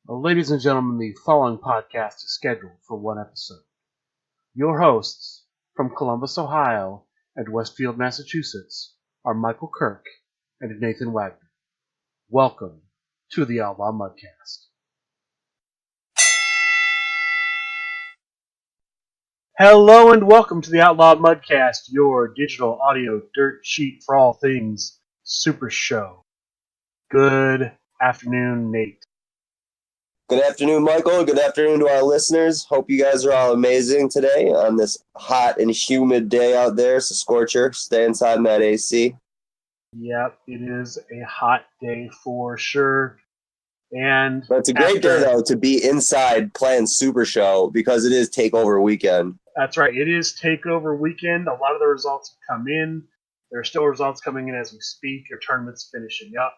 Ladies and gentlemen, the following podcast is scheduled for one episode. Your hosts from Columbus, Ohio and Westfield, Massachusetts are Michael Kirk and Nathan Wagner. Welcome to the Outlaw Mudcast. Hello and welcome to the Outlaw Mudcast, your digital audio dirt sheet for all things Supershow. Good afternoon, Nate. Good afternoon, Michael. Good afternoon to our listeners. Hope you guys are all amazing today on this hot and humid day out there. It's a scorcher. Stay inside in that AC. Yep, it is a hot day for sure. And But it's a great day, though, to be inside playing Supershow because it is Takeover weekend. That's right. It is Takeover weekend. A lot of the results have come in. There are still results coming in as we speak. Your tournament's finishing up.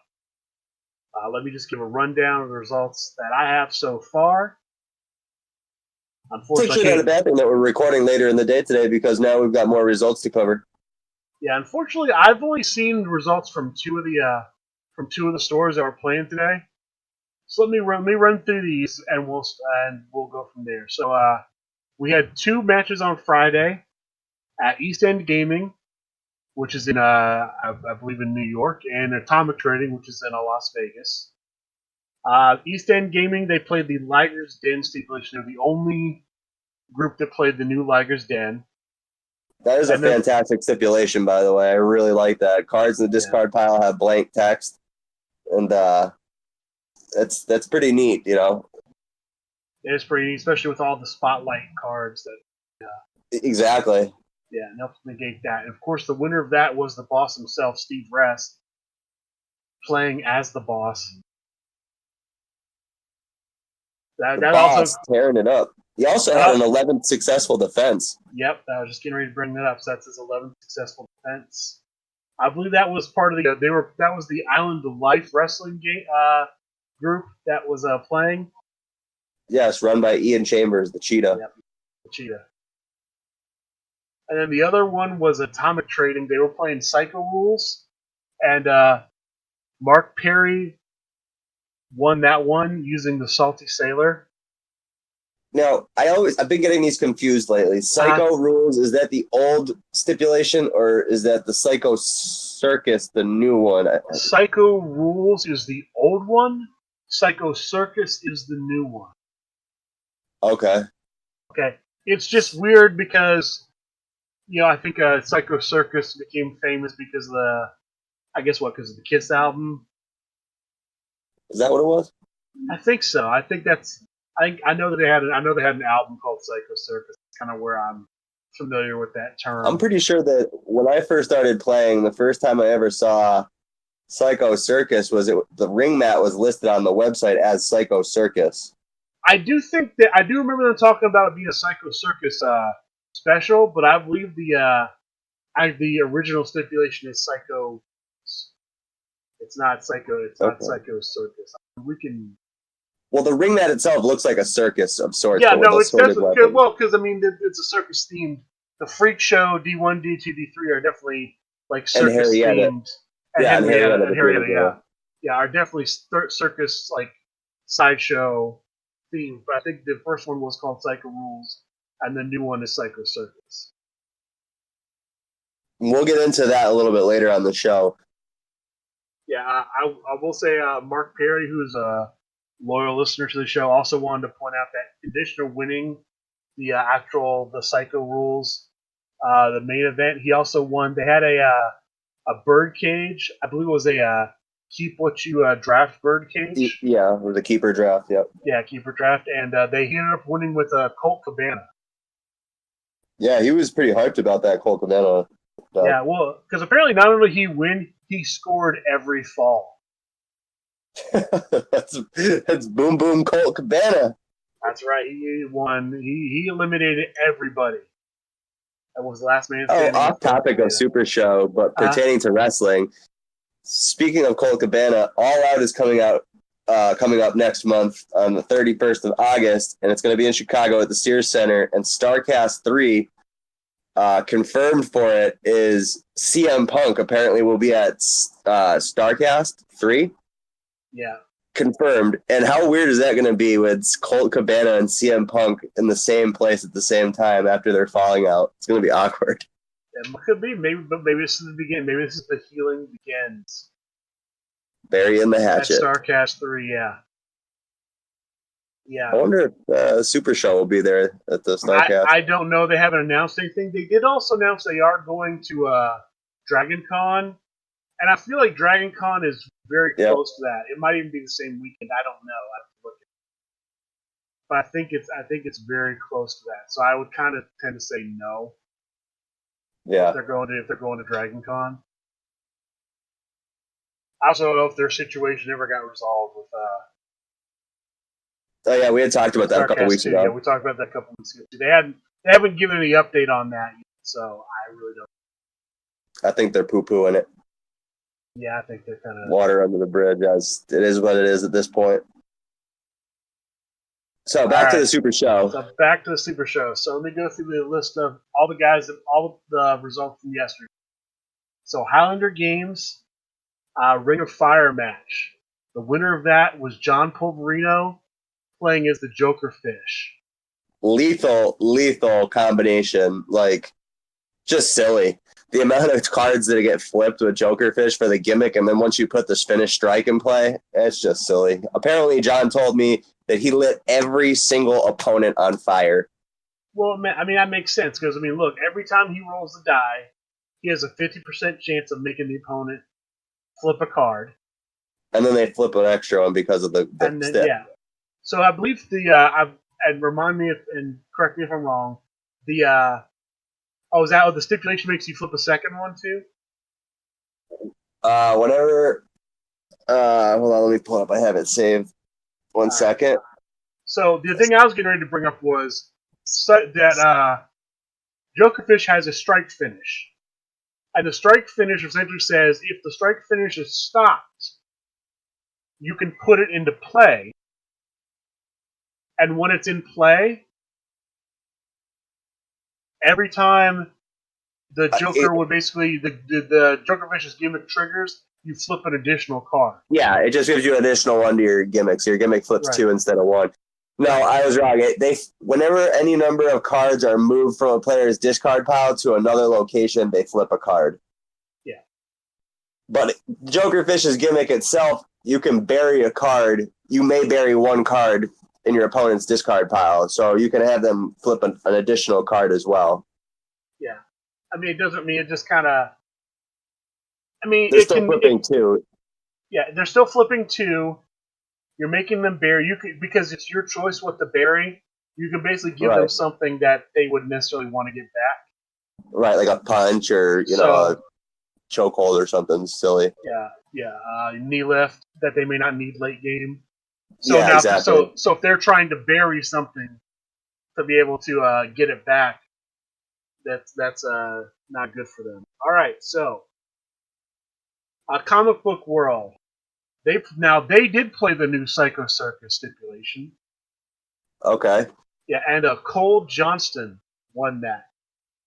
Let me just give a rundown of the results that I have so far. It's actually not a bad thing that we're recording later in the day today because now we've got more results to cover. Yeah, unfortunately, I've only seen results from two of the stores that were playing today. So let me run through these, and we'll go from there. So we had two matches on Friday at East End Gaming, which is in I believe in New York, and Atomic Trading, which is in Las Vegas. East End Gaming, they played the Liger's Den stipulation. They're the only group that played the new Liger's Den. That is a fantastic stipulation, by the way. I really like that. Cards in the discard pile have blank text, and that's pretty neat, you know. It is pretty neat, especially with all the spotlight cards that. Exactly. Yeah, and helps negate that. And of course, the winner of that was the boss himself, Steve Rest, playing as the boss. That boss also tearing it up. He also had an 11th successful defense. Yep, I was just getting ready to bring that up. So that's his 11th successful defense. I believe that was part of that was the Island of Life wrestling group that was playing. Yes, run by Ian Chambers, the Cheetah. Yep, the Cheetah. And then the other one was Atomic Trading. They were playing Psycho Rules, and Mark Perry won that one using the Salty Sailor. Now, I've been getting these confused lately. Psycho Rules, is that the old stipulation, or is that the Psycho Circus, the new one? Psycho Rules is the old one. Psycho Circus is the new one. Okay. It's just weird because, I think Psycho Circus became famous because of because of the Kiss album. Is that what it was? I think so. I know they had an album called Psycho Circus. It's kind of where I'm familiar with that term. I'm pretty sure that when I first started playing, the first time I ever saw Psycho Circus the ring mat was listed on the website as Psycho Circus. I do remember them talking about it being a Psycho Circus special, but I believe the original stipulation is Psycho. It's not Psycho. It's not Psycho Circus. We can. Well, the ring mat itself looks like a circus of sorts. Yeah, no, it's definitely good. Well, because it's a circus themed. The Freak Show D1, D2, D3 are definitely like circus themed. And Henrietta, yeah, are definitely circus like sideshow themed. But I think the first one was called Psycho Rules, and the new one is Psycho Circus. We'll get into that a little bit later on the show. Yeah, I will say Mark Perry, who's a loyal listener to the show, also wanted to point out that in addition to winning the Psycho Rules, the main event, he also won. They had a bird cage. I believe it was a keep what you draft bird cage. Yeah, or the keeper draft. Yep. Yeah, keeper draft, and they ended up winning with Colt Cabana. Yeah, he was pretty hyped about that Colt Cabana. Yeah, well, because apparently not only did he win, he scored every fall. that's Boom Boom Colt Cabana. That's right. He won. He eliminated everybody. That was the last man standing. Oh, off topic of Super Show, but pertaining to wrestling. Speaking of Colt Cabana, All Out is coming up next month on the 31st of August, and it's going to be in Chicago at the Sears Center. And StarCast 3 confirmed for it is CM Punk apparently will be at StarCast 3. Yeah. confirmed. And how weird is that going to be with Colt Cabana and CM Punk in the same place at the same time after they're falling out? It's going to be awkward. It could be, but maybe this is the beginning. Maybe this is the healing begins. Burying the hatchet. At Starcast 3, yeah. Yeah. I wonder if Super Show will be there at the Starcast. I don't know. They haven't announced anything. They did also announce they are going to Dragon Con. And I feel like Dragon Con is very close to that. It might even be the same weekend. I don't know. I have to look at it. But I think it's very close to that. So I would kind of tend to say no. Yeah. If they're going to Dragon Con. I also don't know if their situation ever got resolved with Oh yeah, we had talked about that a couple weeks ago. Yeah, we talked about that a couple weeks ago. They haven't given any update on that yet, so I really don't. I think they're poo-pooing it. Yeah, I think they're kind of water under the bridge, as it is what it is at this point. So back to the Super Show. So back to the Super Show. So let me go through the list of all the results from yesterday. So Highlander Games, Ring of Fire match. The winner of that was John Polverino playing as the Joker Fish. Lethal combination. Like, just silly. The amount of cards that get flipped with Joker Fish for the gimmick, and then once you put the Spanish Strike in play, it's just silly. Apparently, John told me that he lit every single opponent on fire. Well, I mean, that makes sense, because, I mean, look, every time he rolls the die, he has a 50% chance of making the opponent flip a card. And then they flip an extra one because of the step. Yeah. So I believe and remind me and correct me if I'm wrong, the stipulation makes you flip a second one too? Whenever, hold on, let me pull up. I have it saved. One second. So the thing I was getting ready to bring up was that Jokerfish has a strike finish. And the strike finish essentially says if the strike finish is stopped, you can put it into play. And when it's in play, every time the Joker would basically, the Jokerfish's gimmick triggers, you flip an additional card. Yeah, it just gives you an additional one to your gimmick. So your gimmick flips 2 instead of 1. No, I was wrong. Whenever any number of cards are moved from a player's discard pile to another location, they flip a card. Yeah. But Jokerfish's gimmick itself, you can bury a card. You may bury one card in your opponent's discard pile, so you can have them flip an additional card as well. Yeah. I mean, it doesn't mean it just kind of... I mean, they're still flipping 2. Yeah, they're still flipping 2. You're making them bury. Because it's your choice what to bury. You can basically give them something that they wouldn't necessarily want to get back. Right, like a punch or a chokehold or something silly. Yeah. Knee lift that they may not need late game. So exactly. So if they're trying to bury something to be able to get it back, that's not good for them. All right, so Comic Book World. They did play the new Psycho Circus stipulation. Okay. Yeah, and Cole Johnston won that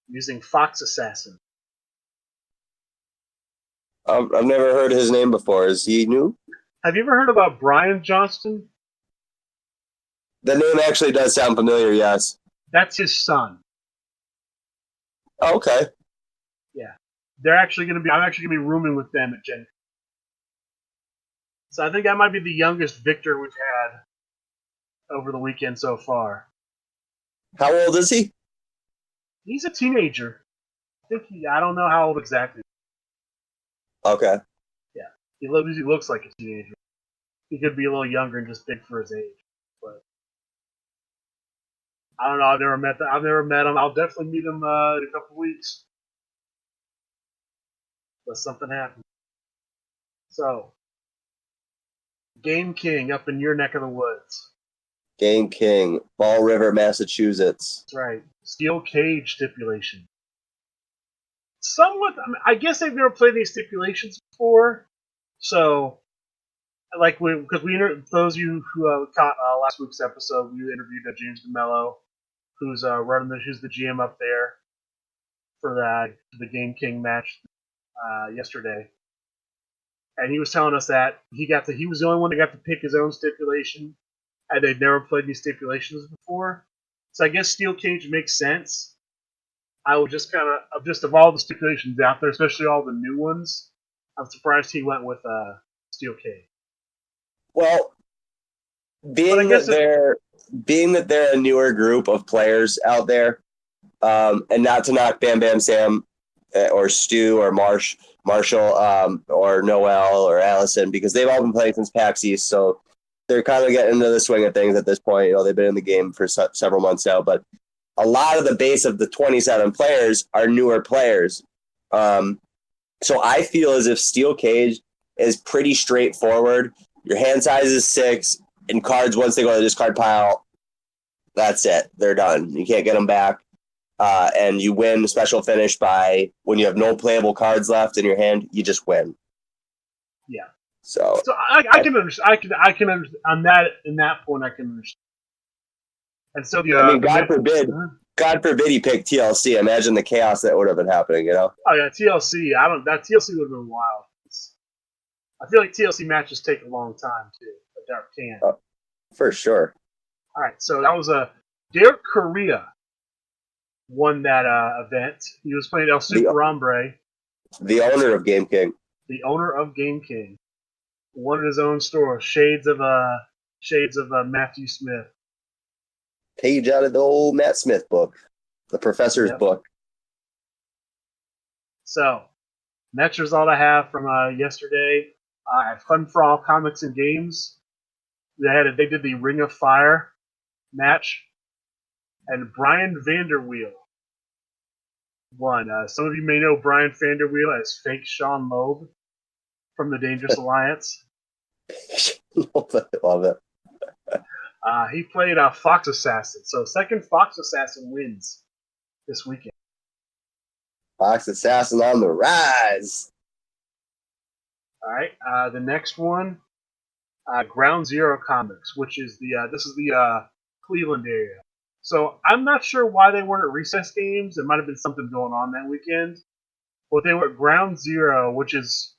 using Fox Assassin. I've never heard his name before. Is he new? Have you ever heard about Brian Johnston? The name actually does sound familiar, yes. That's his son. Oh, okay. Yeah. I'm actually going to be rooming with them at GenCon. So I think that might be the youngest victor we've had over the weekend so far. How old is he? He's a teenager. I don't know how old exactly. Okay. Yeah. He looks like a teenager. He could be a little younger and just big for his age. But I don't know. I've never met him. I'll definitely meet him in a couple weeks. Unless something happens. So, Game King up in your neck of the woods. Game King, Fall River, Massachusetts. That's right. Steel cage stipulation. Somewhat. I guess they've never played any stipulations before. So, those of you who caught last week's episode, we interviewed James DeMello, who's who's the GM up there for the Game King match yesterday. and he was telling us that he was the only one that got to pick his own stipulation, and they'd never played any stipulations before. So I guess Steel Cage makes sense. I would just of all the stipulations out there, especially all the new ones, I'm surprised he went with Steel Cage. Well, being that they're a newer group of players out there, and not to knock Bam Bam Sam or Stu or Marshall or Noel or Allison, because they've all been playing since PAX East, so they're kind of getting into the swing of things at this point. You know, they've been in the game for several months now, but a lot of the base of the 27 players are newer players. So I feel as if Steel Cage is pretty straightforward. Your hand size is 6, and cards, once they go to the discard pile, that's it. They're done. You can't get them back. And you win the special finish by when you have no playable cards left in your hand, you just win. Yeah. So I can understand. I can understand on that. In that point, I can understand. And so God forbid he picked TLC. Imagine the chaos that would have been happening. You know. Oh yeah, TLC. That TLC would have been wild. I feel like TLC matches take a long time too. A Dark can. For sure. All right, so that was Derek Correa won that event. He was playing El Super Hombre. The owner of Game King. The owner of Game King. One in his own store. Shades of Matthew Smith. Page out of the old Matt Smith book. The Professor's book. So, that's the result I have from yesterday. At Fun for All Comics and Games, they did the Ring of Fire match, and Brian Vanderweel won. Some of you may know Brian Vanderweel as Fake Sean Loeb from the Dangerous Alliance. Love it. He played Fox Assassin, so second Fox Assassin wins this weekend. Fox Assassin on the rise. All right, the next one, Ground Zero Comics, which is this is the Cleveland area. So I'm not sure why they weren't at recess games. There might have been something going on that weekend, but they were at Ground Zero, which is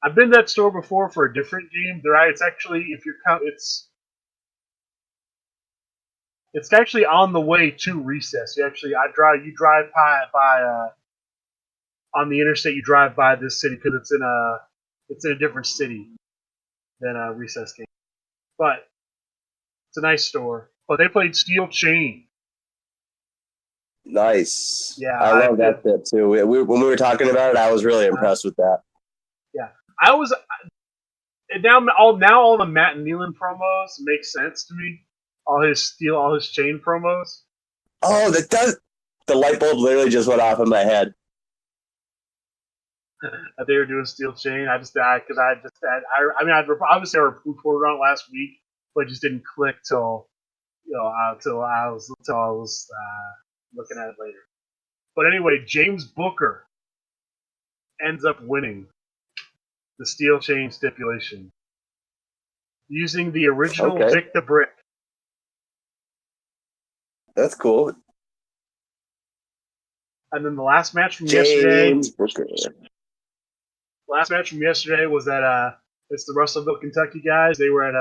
I've been to that store before for a different game. It's actually it's actually on the way to recess. You drive by on the interstate. You drive by this city because it's in a different city than a recess game. But it's a nice store. But they played Steel Chain. Nice. Yeah, I love that tip too. When we were talking about it, I was really impressed with that. Yeah, I was. Now all the Matt Nealon promos make sense to me. All his Chain promos. Oh, that does. The light bulb literally just went off in my head. They were doing Steel Chain. I obviously I reported on it last week, but it just didn't click till I was looking at it later. But anyway, James Booker ends up winning the Steel Chain stipulation using the original Vic the Brick. That's cool. And then the last match from yesterday. Booker. Last match from yesterday was at it's the Russellville, Kentucky guys. They were at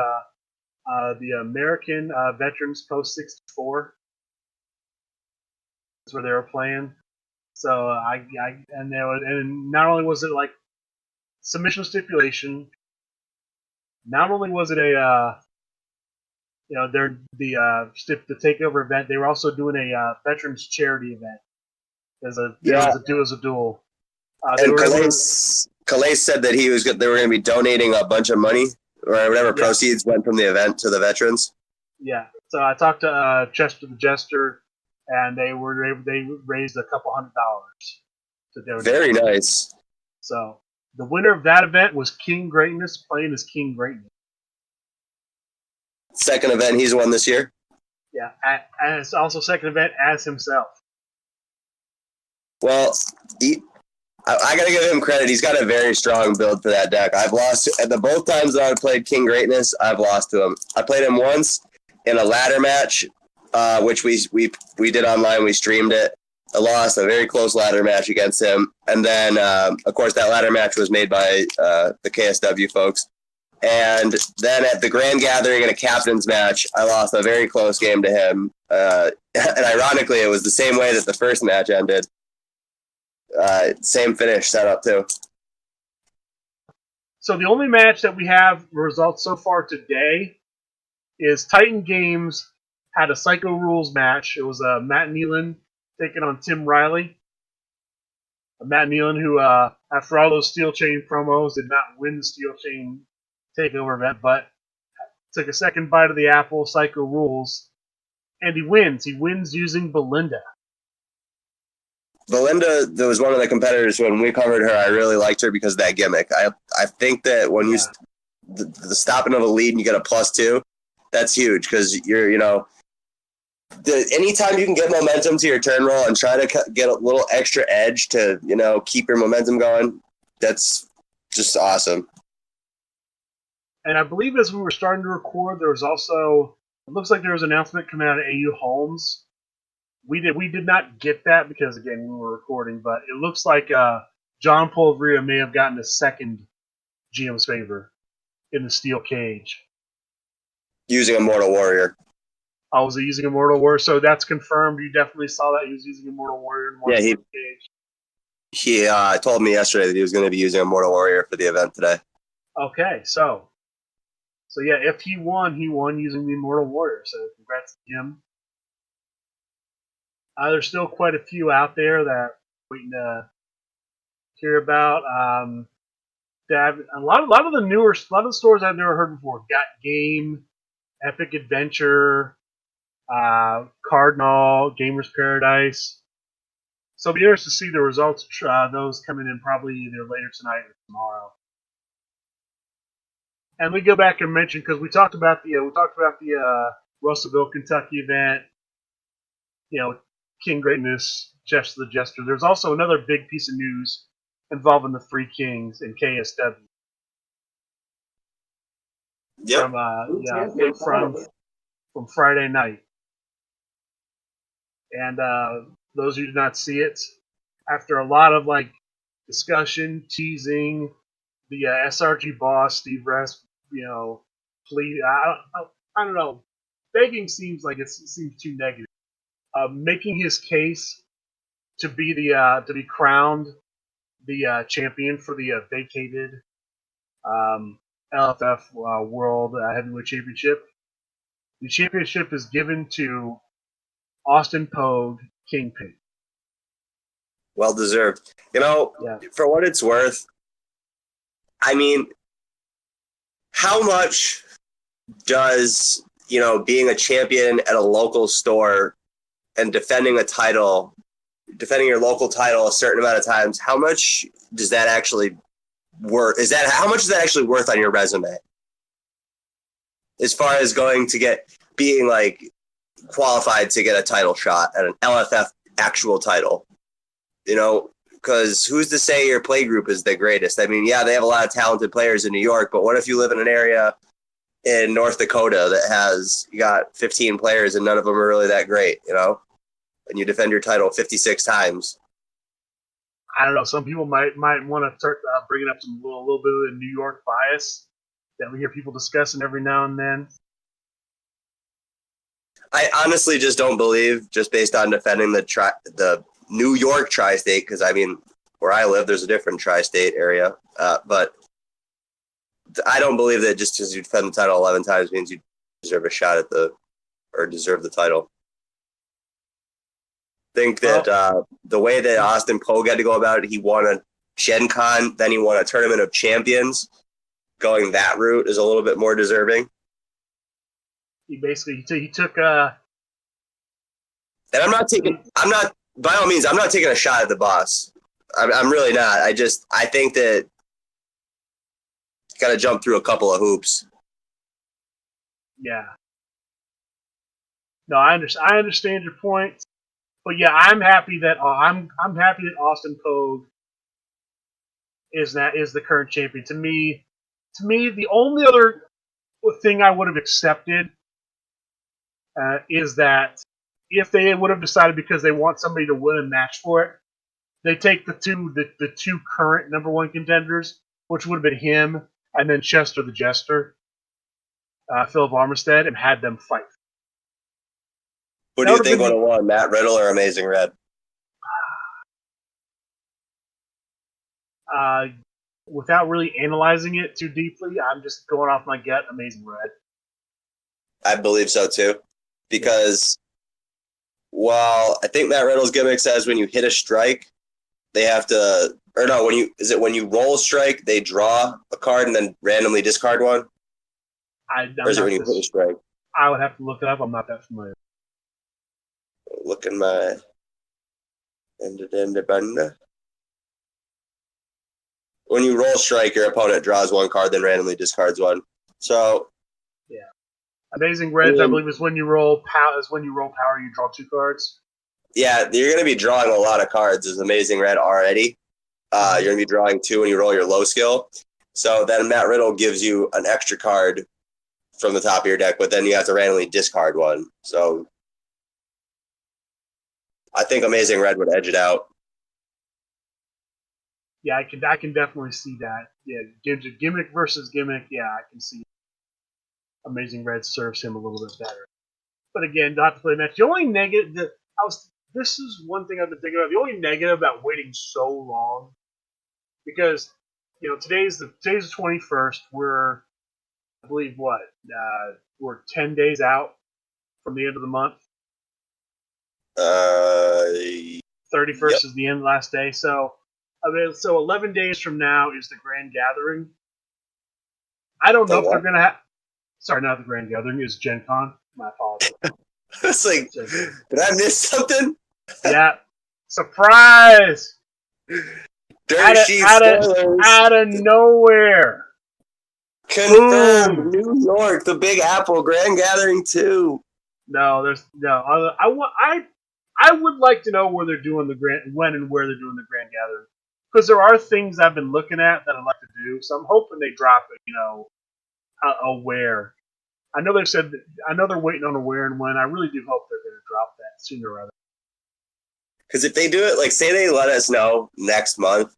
the American Veterans Post 64. That's where they were playing. So and not only was it like submission stipulation, not only was it a the takeover event, they were also doing a veterans charity event as a duel. And Calais said that they were going to be donating a bunch of money or whatever proceeds went from the event to the veterans. Yeah. So I talked to Chester the Jester, and they raised a couple $100 to donate. Very nice. So the winner of that event was King Greatness, playing as King Greatness. Second event he's won this year. Yeah, and it's also second event as himself. Well, I got to give him credit. He's got a very strong build for that deck. I've lost at the both times that I've played King Greatness. I've lost to him. I played him once in a ladder match, which we did online. We streamed it, I lost a very close ladder match against him. And then, of course, that ladder match was made by the KSW folks. And then at the Grand Gathering in a captain's match, I lost a very close game to him. And ironically, it was the same way that the first match ended. Same finish setup, too. So the only match that we have results so far today is Titan Games had a Psycho Rules match. It was Matt Nealon taking on Tim Riley. Matt Nealon, who after all those Steel Chain promos, did not win the Steel Chain Takeover event, but took a second bite of the apple, Psycho Rules, and he wins. He wins using Belinda. Belinda was one of the competitors when we covered her. I really liked her because of that gimmick. I think that when you the stopping of a lead and you get a +2, that's huge because anytime you can get momentum to your turn roll and try to get a little extra edge to keep your momentum going, that's just awesome. And I believe as we were starting to record, there was also, it looks like there was an announcement coming out of AU Holmes. We did not get that because, again, we were recording, but it looks like John Polveria may have gotten a second GM's favor in the steel cage. Using Immortal Warrior. Oh, was he using Immortal Warrior? So that's confirmed. You definitely saw that he was using Immortal Warrior in one cage. He told me yesterday that he was going to be using Immortal Warrior for the event today. Okay, so yeah, if he won using the Immortal Warrior. So congrats to him. There's still quite a few out there that I'm waiting to hear about. A lot of the stores I've never heard before. Got Game, Epic Adventure, Cardinal, Gamers Paradise. So it'll be interesting to see the results of those coming in probably either later tonight or tomorrow. And we go back and mention because we talked about the Russellville, Kentucky event. King Greatness, Jeff the Jester. There's also another big piece of news involving the Three Kings and KSW. Yep. From Friday night. And those who did not see it, after a lot of discussion, teasing, the SRG boss Steve Rest, plead. I don't know. Begging seems too negative. Making his case to be crowned the champion for the vacated LFF World Heavyweight Championship. The championship is given to Austin Pogue, Kingpin. Well deserved. For what it's worth, I mean, how much does being a champion at a local store and defending your local title a certain amount of times, how much does that actually worth? How much is that actually worth on your resume? As far as being qualified to get a title shot at an LFF actual title, because who's to say your play group is the greatest? I mean, yeah, they have a lot of talented players in New York, but what if you live in an area in North Dakota that you got 15 players and none of them are really that great, and you defend your title 56 times? I don't know. Some people might want to start bringing up a little bit of the New York bias that we hear people discussing every now and then. I honestly just don't believe, just based on defending the New York tri-state, because I mean, where I live, there's a different tri-state area, but I don't believe that just because you defend the title 11 times means you deserve a shot at deserve the title. Think that the way that Austin Pogue had to go about it, he won a GenCon, then he won a Tournament of Champions. Going that route is a little bit more deserving. He took and by all means, I'm not taking a shot at the boss. I'm really not. I think that got to jump through a couple of hoops. Yeah. No, I understand your point, but yeah, I'm happy that Austin Pogue is the current champion. To me, the only other thing I would have accepted is that if they would have decided because they want somebody to win a match for it, they take the two current number one contenders, which would have been him and then Chester the Jester, Philip Armistead, and had them fight. Who do you think would have won, Matt Riddle or Amazing Red? Without really analyzing it too deeply, I'm just going off my gut. Amazing Red. I believe so too, because while I think Matt Riddle's gimmick says when you hit a strike, they have to, or no, when you roll a strike, they draw a card and then randomly discard one? Or is it when you hit a strike? I would have to look it up. I'm not that familiar. Look in my when you roll strike, your opponent draws one card, then randomly discards one. So yeah, Amazing Reds, I believe, is when you roll power. You draw two cards. Yeah, you're going to be drawing a lot of cards as Amazing Red already. You're going to be drawing two when you roll your low skill. So then Matt Riddle gives you an extra card from the top of your deck, but then you have to randomly discard one. So I think Amazing Red would edge it out. Yeah, I can definitely see that. Yeah, gimmick versus gimmick. Yeah, I can see Amazing Red serves him a little bit better. But again, not to play the match. The only negative this is one thing I've been thinking about. The only negative about waiting so long, because today's the 21st. We're, I believe, we're 10 days out from the end of the month. 31st is the end last day. So 11 days from now is the Grand Gathering. I don't know if they're going to have. Sorry, not the Grand Gathering. It's GenCon. My apologies. It's like, did I miss something? Yeah. Surprise! Out of nowhere. Confirmed. Boom. New York, the Big Apple, Grand Gathering 2. No, there's no. I would like to know where they're doing when and where they're doing the Grand Gathering, because there are things I've been looking at that I'd like to do. So I'm hoping they drop it. Where. I know they've said. I know they're waiting on a where and when. I really do hope they're going to drop that sooner rather. Because if they do it, like say they let us know next month,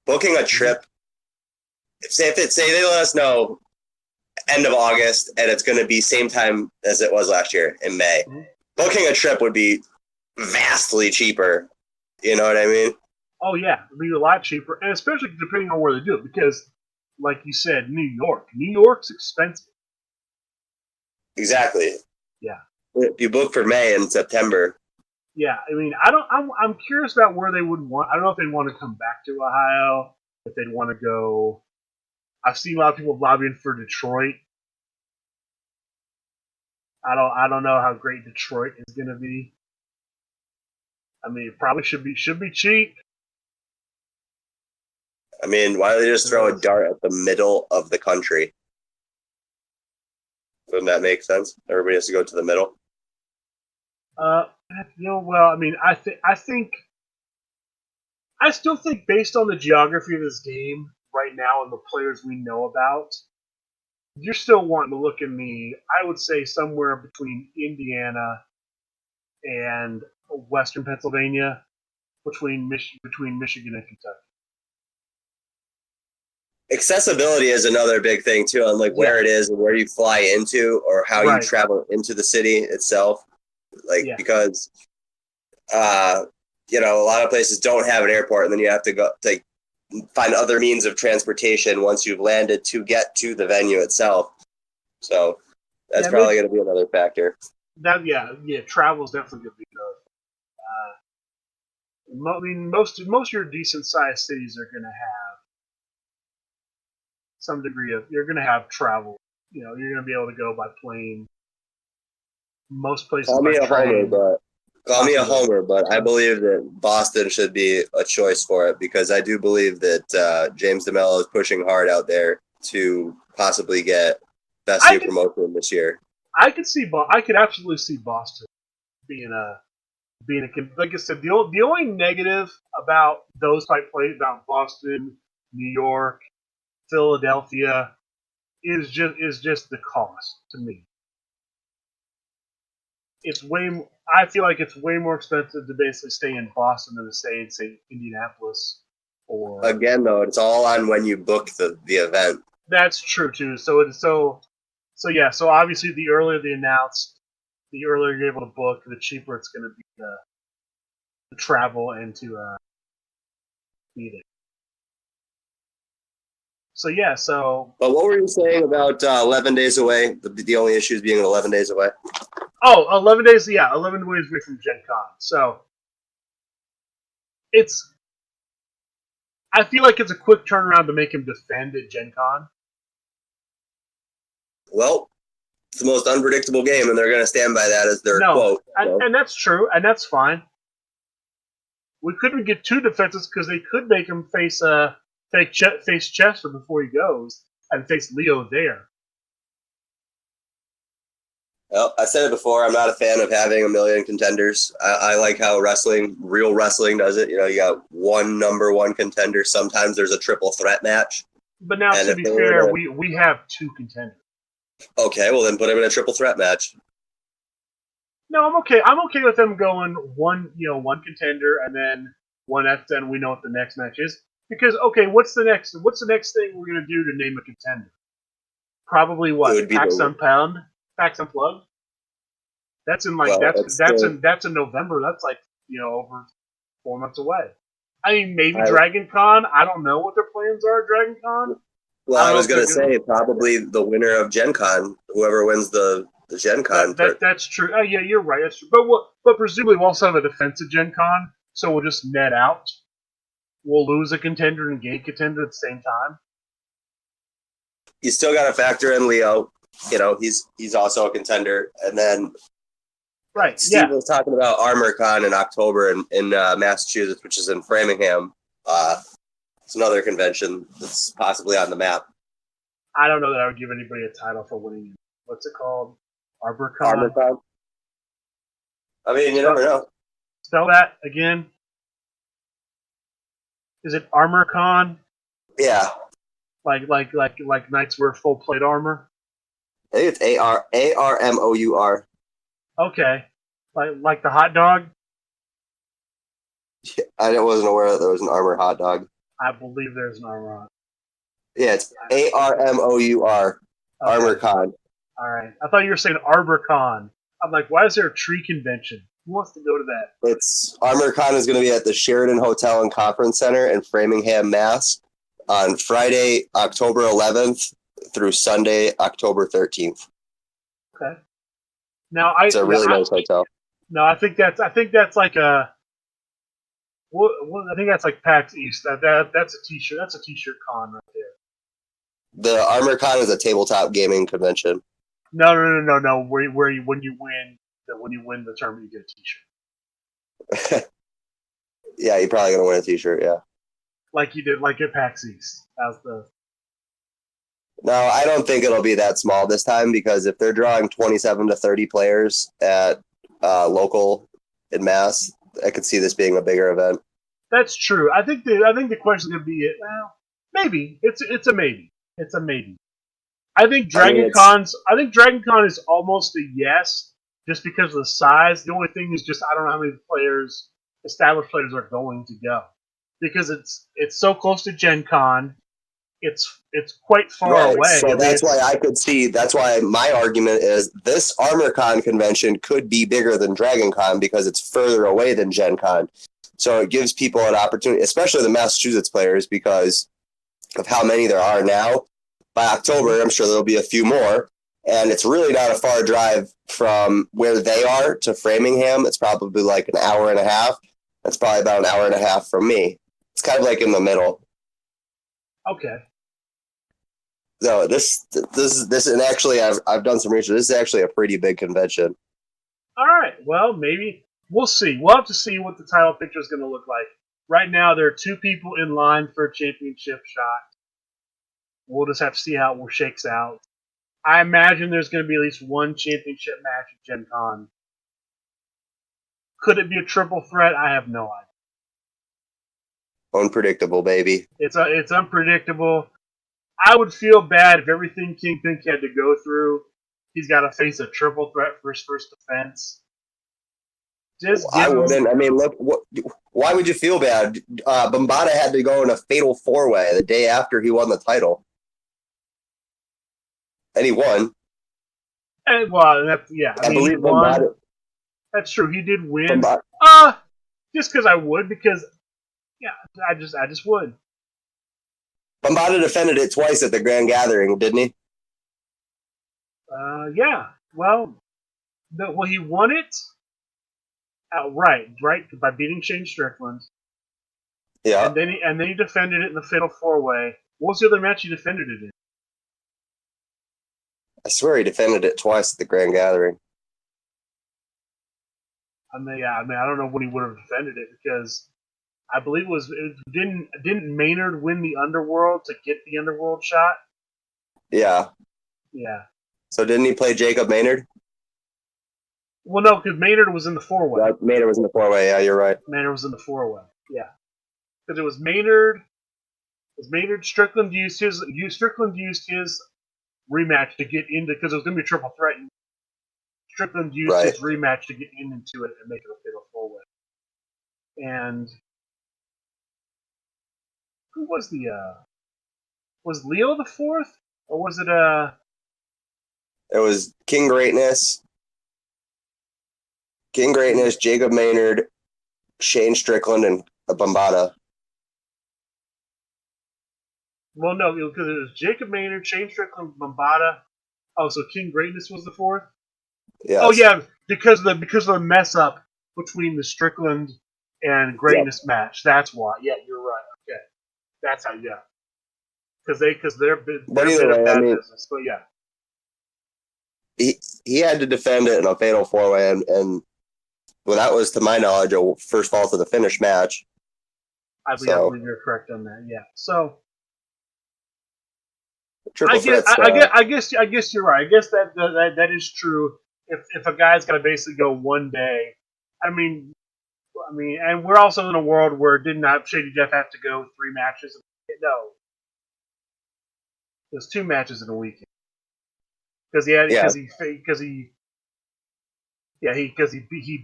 booking a trip. Say they let us know end of August and it's going to be same time as it was last year in May. Mm-hmm. Booking a trip would be vastly cheaper. You know what I mean? Oh yeah, it'd be a lot cheaper, and especially depending on where they do it. Because, like you said, New York's expensive. Exactly. Yeah. If you book for May and September. Yeah, I mean, I'm curious about where they would want. I don't know if they'd want to come back to Ohio. If they'd want to go. I've seen a lot of people lobbying for Detroit. I don't know how great Detroit is going to be. I mean, it probably should be cheap. I mean, why don't they just throw a dart at the middle of the country? Wouldn't that make sense? Everybody has to go to the middle. Well, I mean, I still think based on the geography of this game right now and the players we know about, you're still wanting to look in I would say somewhere between Indiana and Western Pennsylvania, between Michigan and Kentucky. Accessibility is another big thing too, on like where it is and where you fly into or how you travel into the city itself. Because a lot of places don't have an airport, and then you have to go find other means of transportation once you've landed to get to the venue itself. So that's probably going to be another factor. Travel is definitely going to be another. I mean, most of your decent sized cities are going to have some degree of. You're going to have travel. You're going to be able to go by plane. Most places. Call me a homer, but I believe that Boston should be a choice for it, because I do believe that James DeMello is pushing hard out there to possibly get Best New Promotion this year. I could absolutely see Boston being a like I said, the only negative about those type plays about Boston, New York, Philadelphia is just the cost to me. I feel like it's way more expensive to basically stay in Boston than to stay in, say, Indianapolis. Or Again, though, it's all on when you book the event. that's true too. So yeah. So obviously, the earlier they announce, the earlier you're able to book, the cheaper it's going to be to travel and to be there. So yeah. So But what were you saying about 11 days away? The only issue is being 11 days away. 11 days. Yeah, 11 days away from GenCon. So I feel like it's a quick turnaround to make him defend at GenCon. Well, it's the most unpredictable game, and they're going to stand by that as their quote. And that's true, and that's fine. We couldn't get two defenses because they could make him face face Chester before he goes and face Leo there. Well, I said it before. I'm not a fan of having a million contenders. I like how real wrestling does it. You know, you got one number one contender. Sometimes there's a triple threat match. But now, to be fair, we have two contenders. Okay, well then put him in a triple threat match. No, I'm okay. I'm okay with them going one contender and then one after, and we know what the next match is. Because what's the next thing we're gonna do to name a contender? Probably what? PAX Unpound, PAX Unplugged. That's in that's in November. That's like over 4 months away. I mean, maybe Dragon Con. I don't know what their plans are. Dragon Con. Well, I was going to say probably the winner of GenCon, whoever wins the GenCon. That's true. Oh, yeah, you're right. That's true. But presumably we'll also have a defense at GenCon, so we'll just net out. We'll lose a contender and gain a contender at the same time. You still got to factor in Leo. You know, he's also a contender. And then Steve was talking about ArmorCon in October in Massachusetts, which is in Framingham. It's another convention that's possibly on the map. I don't know that I would give anybody a title for winning. What's it called? ArmorCon? I mean, you never know. Spell that again. Is it ArmorCon? Yeah. Like knights wear full plate armor? I think it's ARMOUR. Okay. Like the hot dog? Yeah, I wasn't aware that there was an armor hot dog. I believe there's an armor hot dog. Yeah, it's ARMOUR. Okay. ArmorCon. All right. I thought you were saying ArborCon. I'm like, why is there a tree convention? Who wants to go to that? It's ArmorCon is going to be at the Sheridan Hotel and Conference Center in Framingham, Mass. On Friday, October 11th through Sunday, October 13th. Okay. Now it's a really nice hotel. No, I think that's like a. I think that's like PAX East. That's a t-shirt. That's a t-shirt con right there. The ArmorCon is a tabletop gaming convention. No. Where when you win the tournament, you get a t-shirt. Yeah, you're probably gonna win a t-shirt. Yeah. Like you did, like at PAX East. No, I don't think it'll be that small this time because if they're drawing 27 to 30 players at local in Mass, I could see this being a bigger event. That's true. I think the question is going to be maybe it's a maybe. It's a maybe. I think Dragon Con is almost a yes, just because of the size. The only thing is just I don't know how many established players are going to go, because it's so close to Gen Con. It's quite far away. So that's why my argument is this ArmorCon convention could be bigger than Dragon Con because it's further away than Gen Con. So it gives people an opportunity, especially the Massachusetts players, because of how many there are now. By October, I'm sure there'll be a few more. And it's really not a far drive from where they are to Framingham. It's probably like an hour and a half. That's probably about an hour and a half from me. It's kind of like in the middle. Okay. No, this and actually I've done some research. This is actually a pretty big convention. All right. Well, maybe we'll see. We'll have to see what the title picture is going to look like. Right now, there are 2 people in line for a championship shot. We'll just have to see how it shakes out. I imagine there's going to be at least one championship match at Gen Con. Could it be a triple threat? I have no idea. Unpredictable, baby. It's unpredictable. I would feel bad if everything King Pink had to go through, he's got to face a triple threat for his first defense. Just I give him. wouldn't. I mean, look. Why would you feel bad? Bombada had to go in a fatal 4-way the day after he won the title, and he won. And, well, that's, yeah. I mean, believe he won. Bombada. That's true. He did win. Bombada, Just because I would, because yeah, I just would. Bombada defended it twice at the Grand Gathering, didn't he? Yeah. Well, he won it outright, right, by beating Shane Strickland. Yeah. And then he defended it in the Fatal 4-Way. What was the other match he defended it in? I swear he defended it twice at the Grand Gathering. I mean, I don't know when he would have defended it because I believe didn't Maynard win the Underworld to get the Underworld shot? Yeah. Yeah. So didn't he play Jacob Maynard? Well, no, because Maynard was in the 4-Way. Maynard was in the 4-Way. Yeah, you're right. Maynard was in the 4-Way. Yeah. Because it was Maynard. Strickland used his rematch to get into, because it was going to be a triple threat. Strickland used his rematch to get into it and make it a fatal 4-Way. And who was was Leo the fourth, or was it It was King Greatness, Jacob Maynard, Shane Strickland, and Bombada. Well, no, because it was Jacob Maynard, Shane Strickland, Bombada. Oh, so King Greatness was the fourth? Yes. Oh yeah, because of the mess up between the Strickland and Greatness match. That's why. Yeah, you're right. Okay, that's how. Yeah, because they're bit of bad business. But yeah, he had to defend it in a fatal 4-Way, and well, that was, to my knowledge, a first fall to the finish match. I believe you're correct on that. Yeah, so. I guess you're right. I guess that is true. If a guy's got to basically go one day, I mean, and we're also in a world where didn't have Shady Jeff have to go 3 matches? No, there's 2 matches in a weekend because he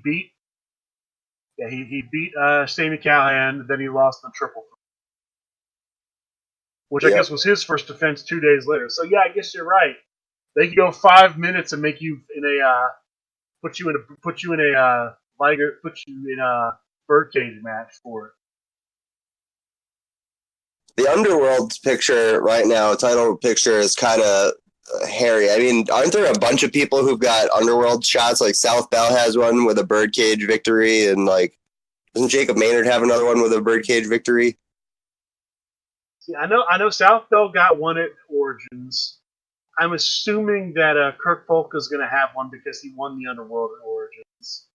beat Sammy Callahan, then he lost the triple. Which I guess was his first defense 2 days later. So yeah, I guess you're right. They can go 5 minutes and make you put you in a birdcage match for it. The Underworld's picture right now, title picture, is kind of hairy. I mean, aren't there a bunch of people who've got Underworld shots? Like South Bell has one with a birdcage victory, and like, doesn't Jacob Maynard have another one with a birdcage victory? I know South Bell got one at Origins. I'm assuming that Kirk Polka's going to have one because he won the Underworld at Origins.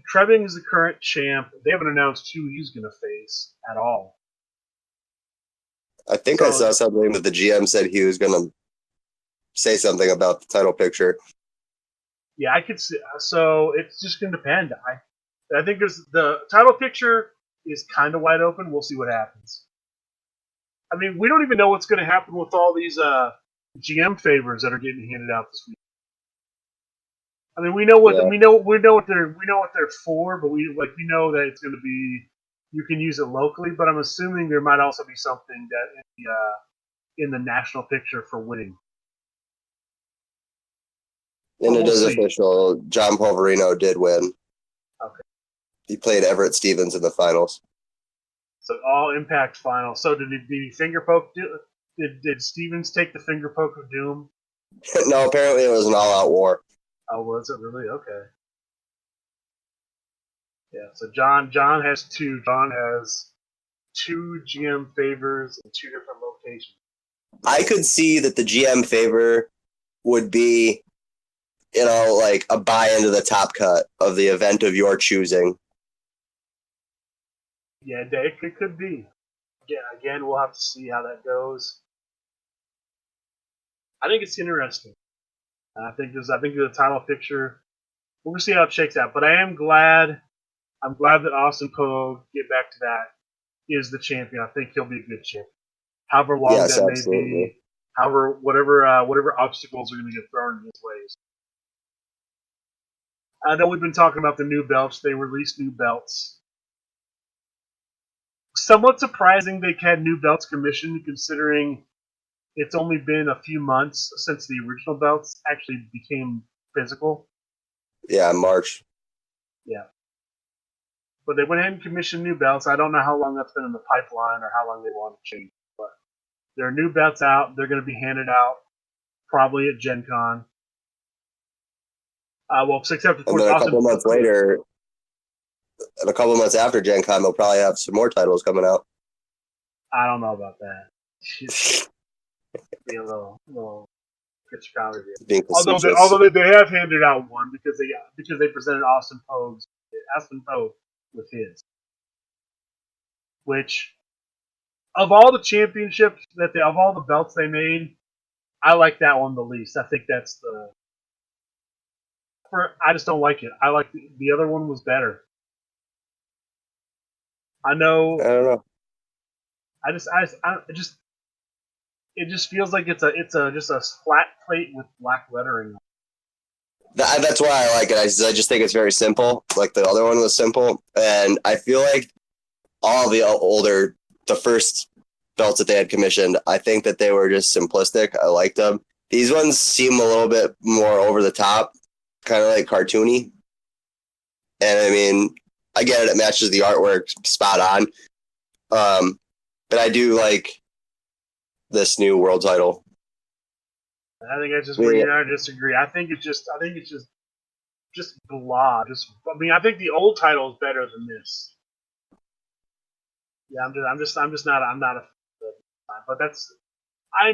Trebing is the current champ. They haven't announced who he's going to face at all. I think I saw something that the GM said he was going to say something about the title picture. Yeah, I could see. So it's just going to depend. I think the title picture is kind of wide open. We'll see what happens. I mean, we don't even know what's going to happen with all these GM favors that are getting handed out this week. I mean, we know what they're for, but we know that it's going to be, you can use it locally. But I'm assuming there might also be something that in the national picture for winning. And it is official. John Polverino did win. Okay. He played Everett Stevens in the finals. So all Impact finals. So did he finger poke? Did Stevens take the finger poke of doom? No, apparently it was an all-out war. Oh, was it really? Okay. Yeah. So John has 2. John has 2 GM favors in 2 different locations. I could see that the GM favor would be, like a buy into the top cut of the event of your choosing. Yeah, it could be. Again, we'll have to see how that goes. I think it's interesting. I think the title picture. We're gonna see how it shakes out. But I'm glad that Austin Pogue, get back to that, is the champion. I think he'll be a good champion. However long that may be. Whatever obstacles are going to get thrown in his ways. I know we've been talking about the new belts. They released new belts. Somewhat surprising they had new belts commissioned, considering it's only been a few months since the original belts actually became physical. Yeah, March. Yeah. But they went ahead and commissioned new belts. I don't know how long that's been in the pipeline or how long they want to change. But there are new belts out. They're going to be handed out probably at GenCon. Well, except of course, and then a couple months later, and a couple months after Gen Con, they'll probably have some more titles coming out. I don't know about that. Be a little pitch comedy. Although they have handed out one because they presented Austin Poe with his, which of all the championships of all the belts they made, I like that one the least. I think that's I just don't like it. I like the other one was better. I know. I don't know. It just feels like it's just a flat plate with black lettering. That's why I like it. I just think it's very simple. Like the other one was simple, and I feel like all the first belts that they had commissioned, I think that they were just simplistic. I liked them. These ones seem a little bit more over the top, kind of like cartoony. And I mean, I get it. It matches the artwork spot on. But I do like this new world title. I think that's just where you and I disagree. I think it's just blah. I think the old title is better than this. Yeah, I'm not a. But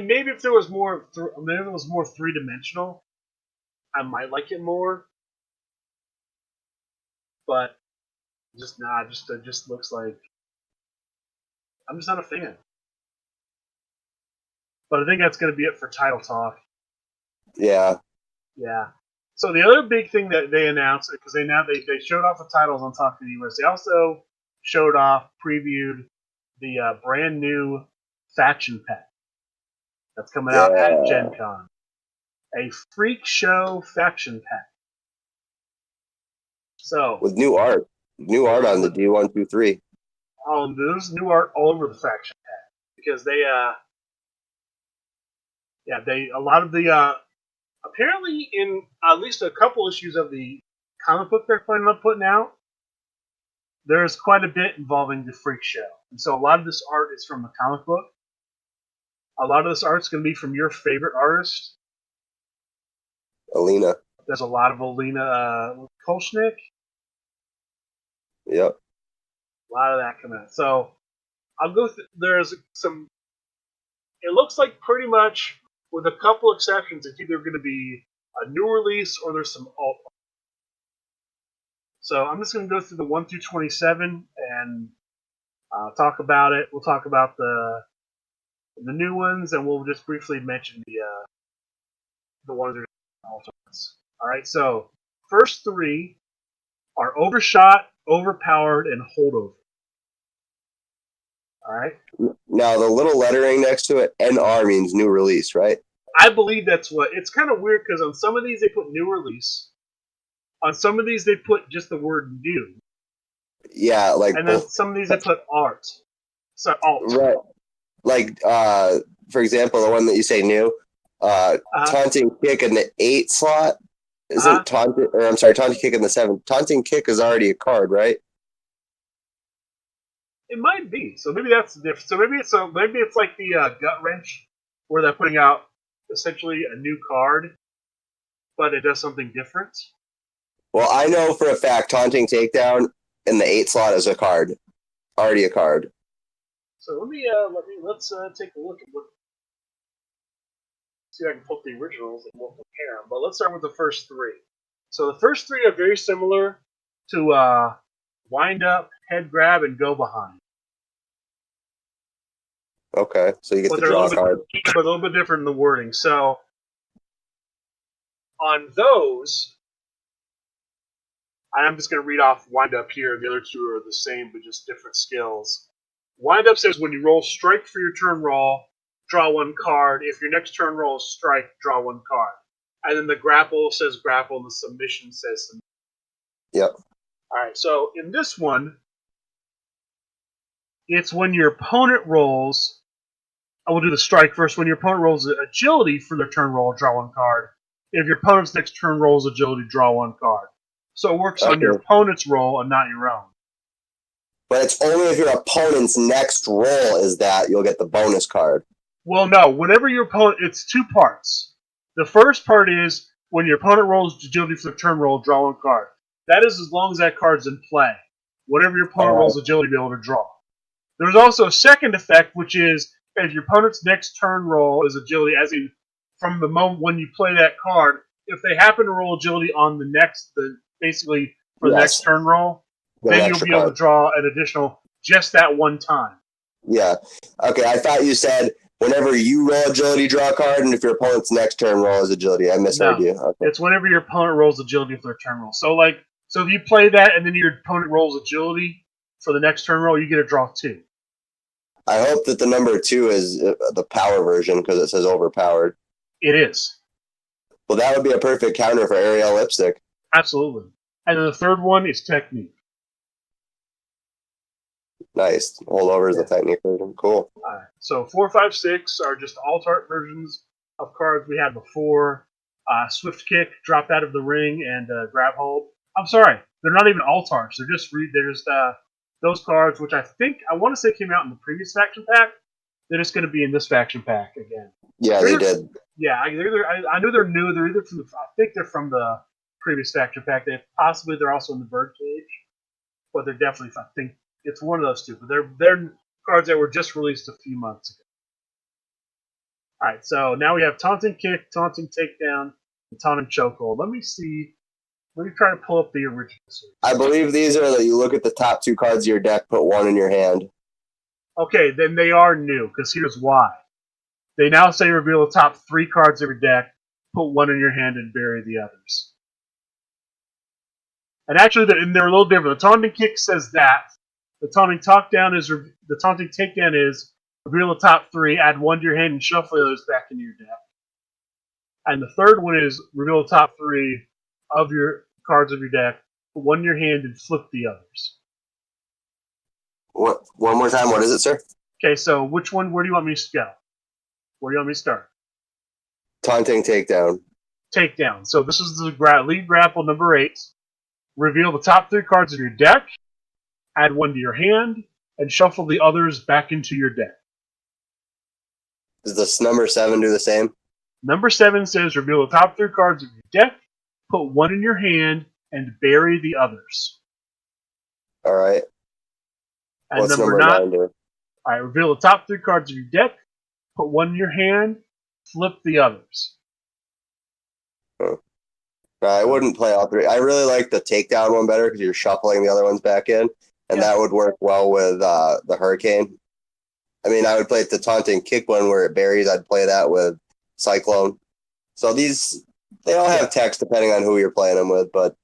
maybe if there was more, maybe it was more 3-dimensional, I might like it more. But it just looks like I'm just not a fan. But I think that's going to be it for title talk. Yeah. Yeah. So the other big thing that they announced, because they showed off the titles on Talk to the Universe, they also previewed the brand new faction pack that's coming out at Gen Con. A Freak Show faction pack. So with new art on the D123. Oh, there's new art all over the faction pack because they a lot of the apparently in at least a couple issues of the comic book they're planning on putting out, there's quite a bit involving the Freak Show, and so a lot of this art is from the comic book. A lot of this art's going to be from your favorite artist, Alina. There's a lot of Alina Kolchnik. Yep. A lot of that coming out. So I'll go. There's some. It looks like pretty much, with a couple exceptions, it's either going to be a new release or there's some alt. So I'm just going to go through the 1 through 27 and talk about it. We'll talk about the new ones, and we'll just briefly mention the ones that are alternates. All right. So first three are Overshot, Overpowered, and Holdover. All right. Now the little lettering next to it, NR means new release, right? I believe that's what. It's kind of weird because on some of these they put new release. On some of these they put just the word new. Yeah, like. And then some of these they put art. So alt. Right. Like, for example, the one that you say new, Taunting Kick in the 8 slot isn't Taunting, or I'm sorry, Taunting Kick in the 7. Taunting Kick is already a card, right? It might be. So maybe that's different. So maybe it's like the Gut Wrench, where they're putting out essentially a new card, but it does something different. Well, I know for a fact Taunting Takedown in the 8 slot is a card, already a card. So let's take a look at what. See if I can pull up the originals and we'll compare them. But let's start with the first three. So the first three are very similar to Wind Up, Head Grab, and Go Behind. Okay, so you get the draw card. But a little bit different in the wording. So on those, I'm just going to read off Wind Up here. The other two are the same, but just different skills. Wind Up says when you roll strike for your turn roll, draw one card. If your next turn roll is strike, draw one card. And then the Grapple says grapple, and the Submission says submission. Alright, so in this one, it's when your opponent rolls. I will do the strike first. When your opponent rolls agility for their turn roll, draw one card. If your opponent's next turn rolls agility, draw one card. So it works on your opponent's roll and not your own. But it's only if your opponent's next roll is that you'll get the bonus card. Well, no. Whenever your opponent, it's two parts. The first part is when your opponent rolls agility for their turn roll, draw one card. That is as long as that card's in play. Whenever your opponent rolls agility, be able to draw. There's also a second effect, which is if your opponent's next turn roll is agility, as in from the moment when you play that card, if they happen to roll agility on the next, basically for the next turn roll, then you'll be able to draw an additional just that one time. Yeah. Okay, I thought you said whenever you roll agility, draw a card, and if your opponent's next turn roll is agility. I misheard you. Okay. It's whenever your opponent rolls agility for their turn roll. So if you play that and then your opponent rolls agility for the next turn roll, you get a draw 2. I hope that the number 2 is the power version because it says overpowered. It is. Well, that would be a perfect counter for Ariel Lipstick. Absolutely. And then the third one is technique. Nice. Holdover is the technique version. Cool. So 4, 5, 6 are just alt-art versions of cards we had before. Swift Kick, drop out of the ring, and grab hold. I'm sorry, they're not even alt-arts. They're just those cards, which I want to say came out in the previous faction pack. They're just going to be in this faction pack again. Yeah, they did. Yeah, I know they're new. They're either from I think they're from the previous faction pack. They're also in the Birdcage, but they're definitely. I think it's one of those two. But they're cards that were just released a few months ago. All right, so now we have Taunting Kick, Taunting Takedown, and Taunting Chokehold. Let me see. Let me try to pull up the original series. I believe these are that you look at the top 2 cards of your deck, put one in your hand. Okay, then they are new, because here's why. They now say reveal the top 3 cards of your deck, put one in your hand, and bury the others. And actually, they're a little different. The Taunting Kick says that. The Taunting Takedown is reveal the top 3, add one to your hand, and shuffle the others back into your deck. And the third one is reveal the top 3 of your cards of your deck, put one in your hand, and flip the others. What? One more time. What is it, sir? Okay, so which one? Where do you want me to go? Where do you want me to start? Taunting Takedown. Takedown. So this is the lead grapple number 8. Reveal the top 3 cards of your deck, add one to your hand, and shuffle the others back into your deck. Does this number 7 do the same? Number 7 says reveal the top 3 cards of your deck, put one in your hand, and bury the others. All right. And what's number 9 do? All right, reveal the top 3 cards of your deck, put one in your hand, flip the others. I wouldn't play all 3. I really like the takedown one better because you're shuffling the other ones back in, and that would work well with the Hurricane. I mean, I would play the Taunting Kick one where it buries. I'd play that with Cyclone. So they all have text depending on who you're playing them with, but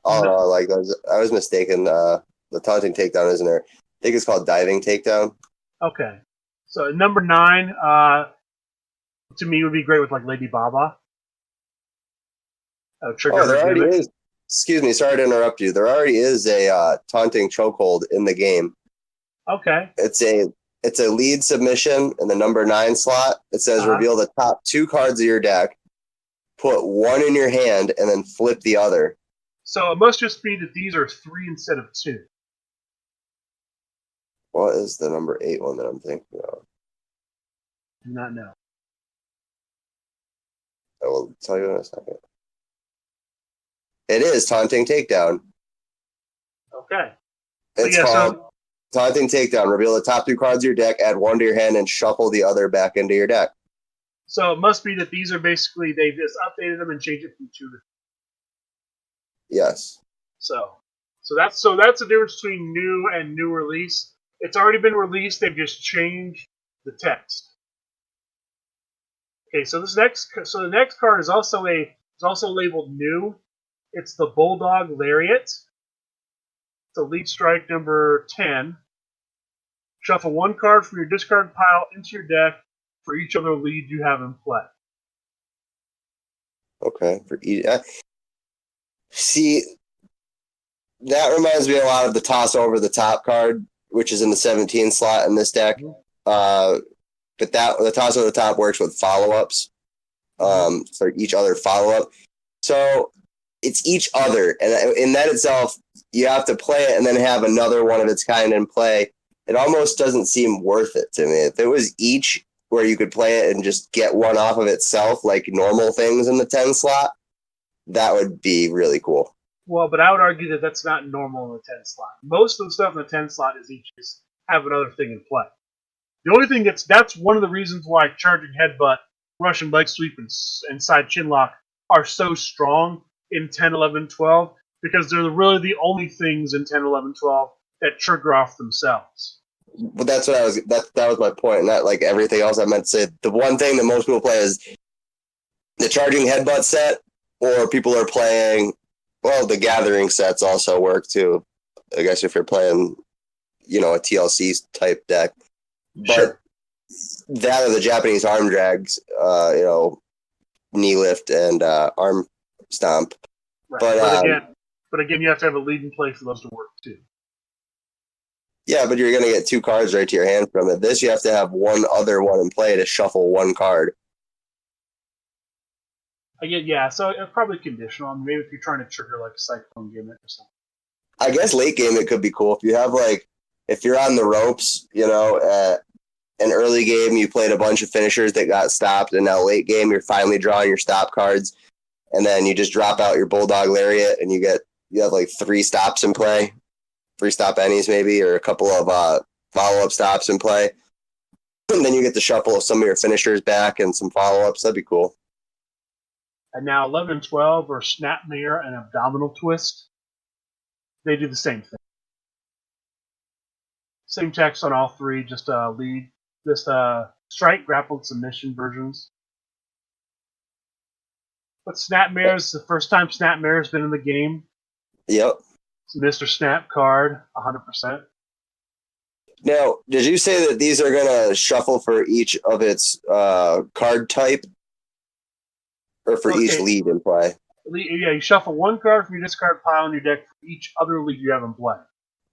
all in all, I like those. I was mistaken. The Taunting Takedown isn't there. I think it's called Diving Takedown. Okay. So number 9, to me, would be great with like Lady Baba. There already is. Excuse me, sorry to interrupt you. There already is a Taunting Chokehold in the game. Okay. It's a lead submission in the number 9 slot. It says reveal the top 2 cards of your deck, put one in your hand, and then flip the other. So it must just be that these are 3 instead of 2. What is the number 8 one that I'm thinking of? Do not know. I will tell you in a second. It is Taunting Takedown. Okay. It's called Taunting Takedown. Reveal the top 2 cards of your deck, add one to your hand, and shuffle the other back into your deck. So it must be that these are basically, they've just updated them and changed it from 2 to 3. Yes. So that's the difference between new and new release. It's already been released. They've just changed the text. Okay, so the next card is also labeled new. It's the Bulldog Lariat. It's a lead strike number 10. Shuffle 1 card from your discard pile into your deck for each other lead you have in play. Okay. For each, see, That reminds me a lot of the toss over the top card, which is in the 17 slot in this deck. But the toss over the top works with follow-ups. For each other follow-up. So it's each other. And in that itself, you have to play it and then have another one of its kind in play. It almost doesn't seem worth it to me. If it was each where you could play it and just get one off of itself, like normal things in the 10 slot, that would be really cool. Well, but I would argue that that's not normal in the 10 slot. Most of the stuff in the 10 slot is each just have another thing in play. The only thing that's one of the reasons why Charging Headbutt, Russian Leg Sweep, and Side Chinlock are so strong in 10, 11, 12, because they're really the only things in 10, 11, 12 that trigger off themselves. But that's what that was my point, not like everything else I meant to say. The one thing that most people play is the Charging Headbutt set, or people are playing, well, the Gathering sets also work too. I guess if you're playing, a TLC type deck. But sure. That or the Japanese arm drags, knee lift and arm stomp. Right. But again, you have to have a lead and play for those to work too. Yeah, but you're going to get 2 cards right to your hand from it. This, you have to have one other one in play to shuffle one card. Yeah, so it's probably conditional. I mean, maybe if you're trying to trigger like a Cyclone gimmick or something. I guess late game it could be cool. If you have if you're on the ropes, an early game you played a bunch of finishers that got stopped, and now late game you're finally drawing your stop cards, and then you just drop out your Bulldog Lariat, and you have 3 stops in play. 3 stop annies maybe, or a couple of follow-up stops in play. And then you get the shuffle of some of your finishers back and some follow-ups. That'd be cool. And now 11 and 12 are Snapmare and Abdominal Twist. They do the same thing. Same text on all 3, just lead. Just strike, grapple, submission versions. But Snapmare is the first time Snapmare has been in the game. Yep. Mr. Snap card, 100%. Now, did you say that these are going to shuffle for each of its card type? Or for each lead in play? Yeah, you shuffle 1 card from your discard pile in your deck for each other lead you have in play.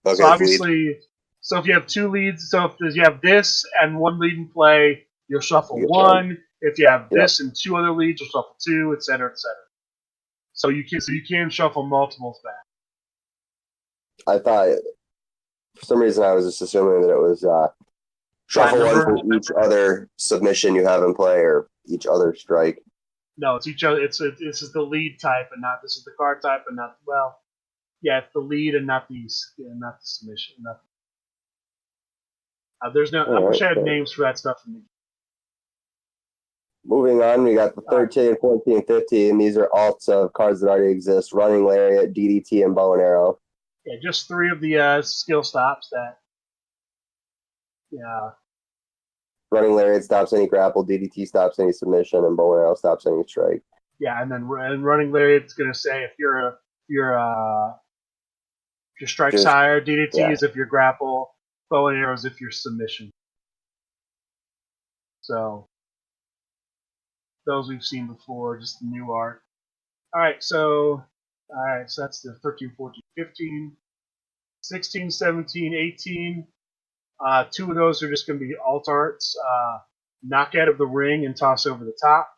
Okay, so obviously, so if you have 2 leads, so if you have this and 1 lead in play, you'll shuffle 1. If you have this and 2 other leads, you'll shuffle 2, etc., etc. So you can shuffle multiples back. I thought, for some reason, I was just assuming that it was shuffle 1 for each other submission you have in play, or each other strike. No, it's each other. This is the lead type, and not this is the card type, and not it's the lead and not the submission. There's no. I wish I had names for that stuff. Moving on, we got the 13, 14, 15. These are alts of cards that already exist: Running Lariat, DDT, and Bow and Arrow. Yeah, just 3 of the skill stops that. Yeah. Running Lariat stops any grapple, DDT stops any submission, and Bow and Arrow stops any strike. Yeah, and then Running Lariat's going to say if your strike's higher, DDT is if your grapple, Bow and Arrow is if your submission. So those we've seen before, just the new art. All right, so that's the 13, 14, 15, 16, 17, 18. 2 of those are just going to be alt arts. Knock Out of the Ring and Toss Over the Top.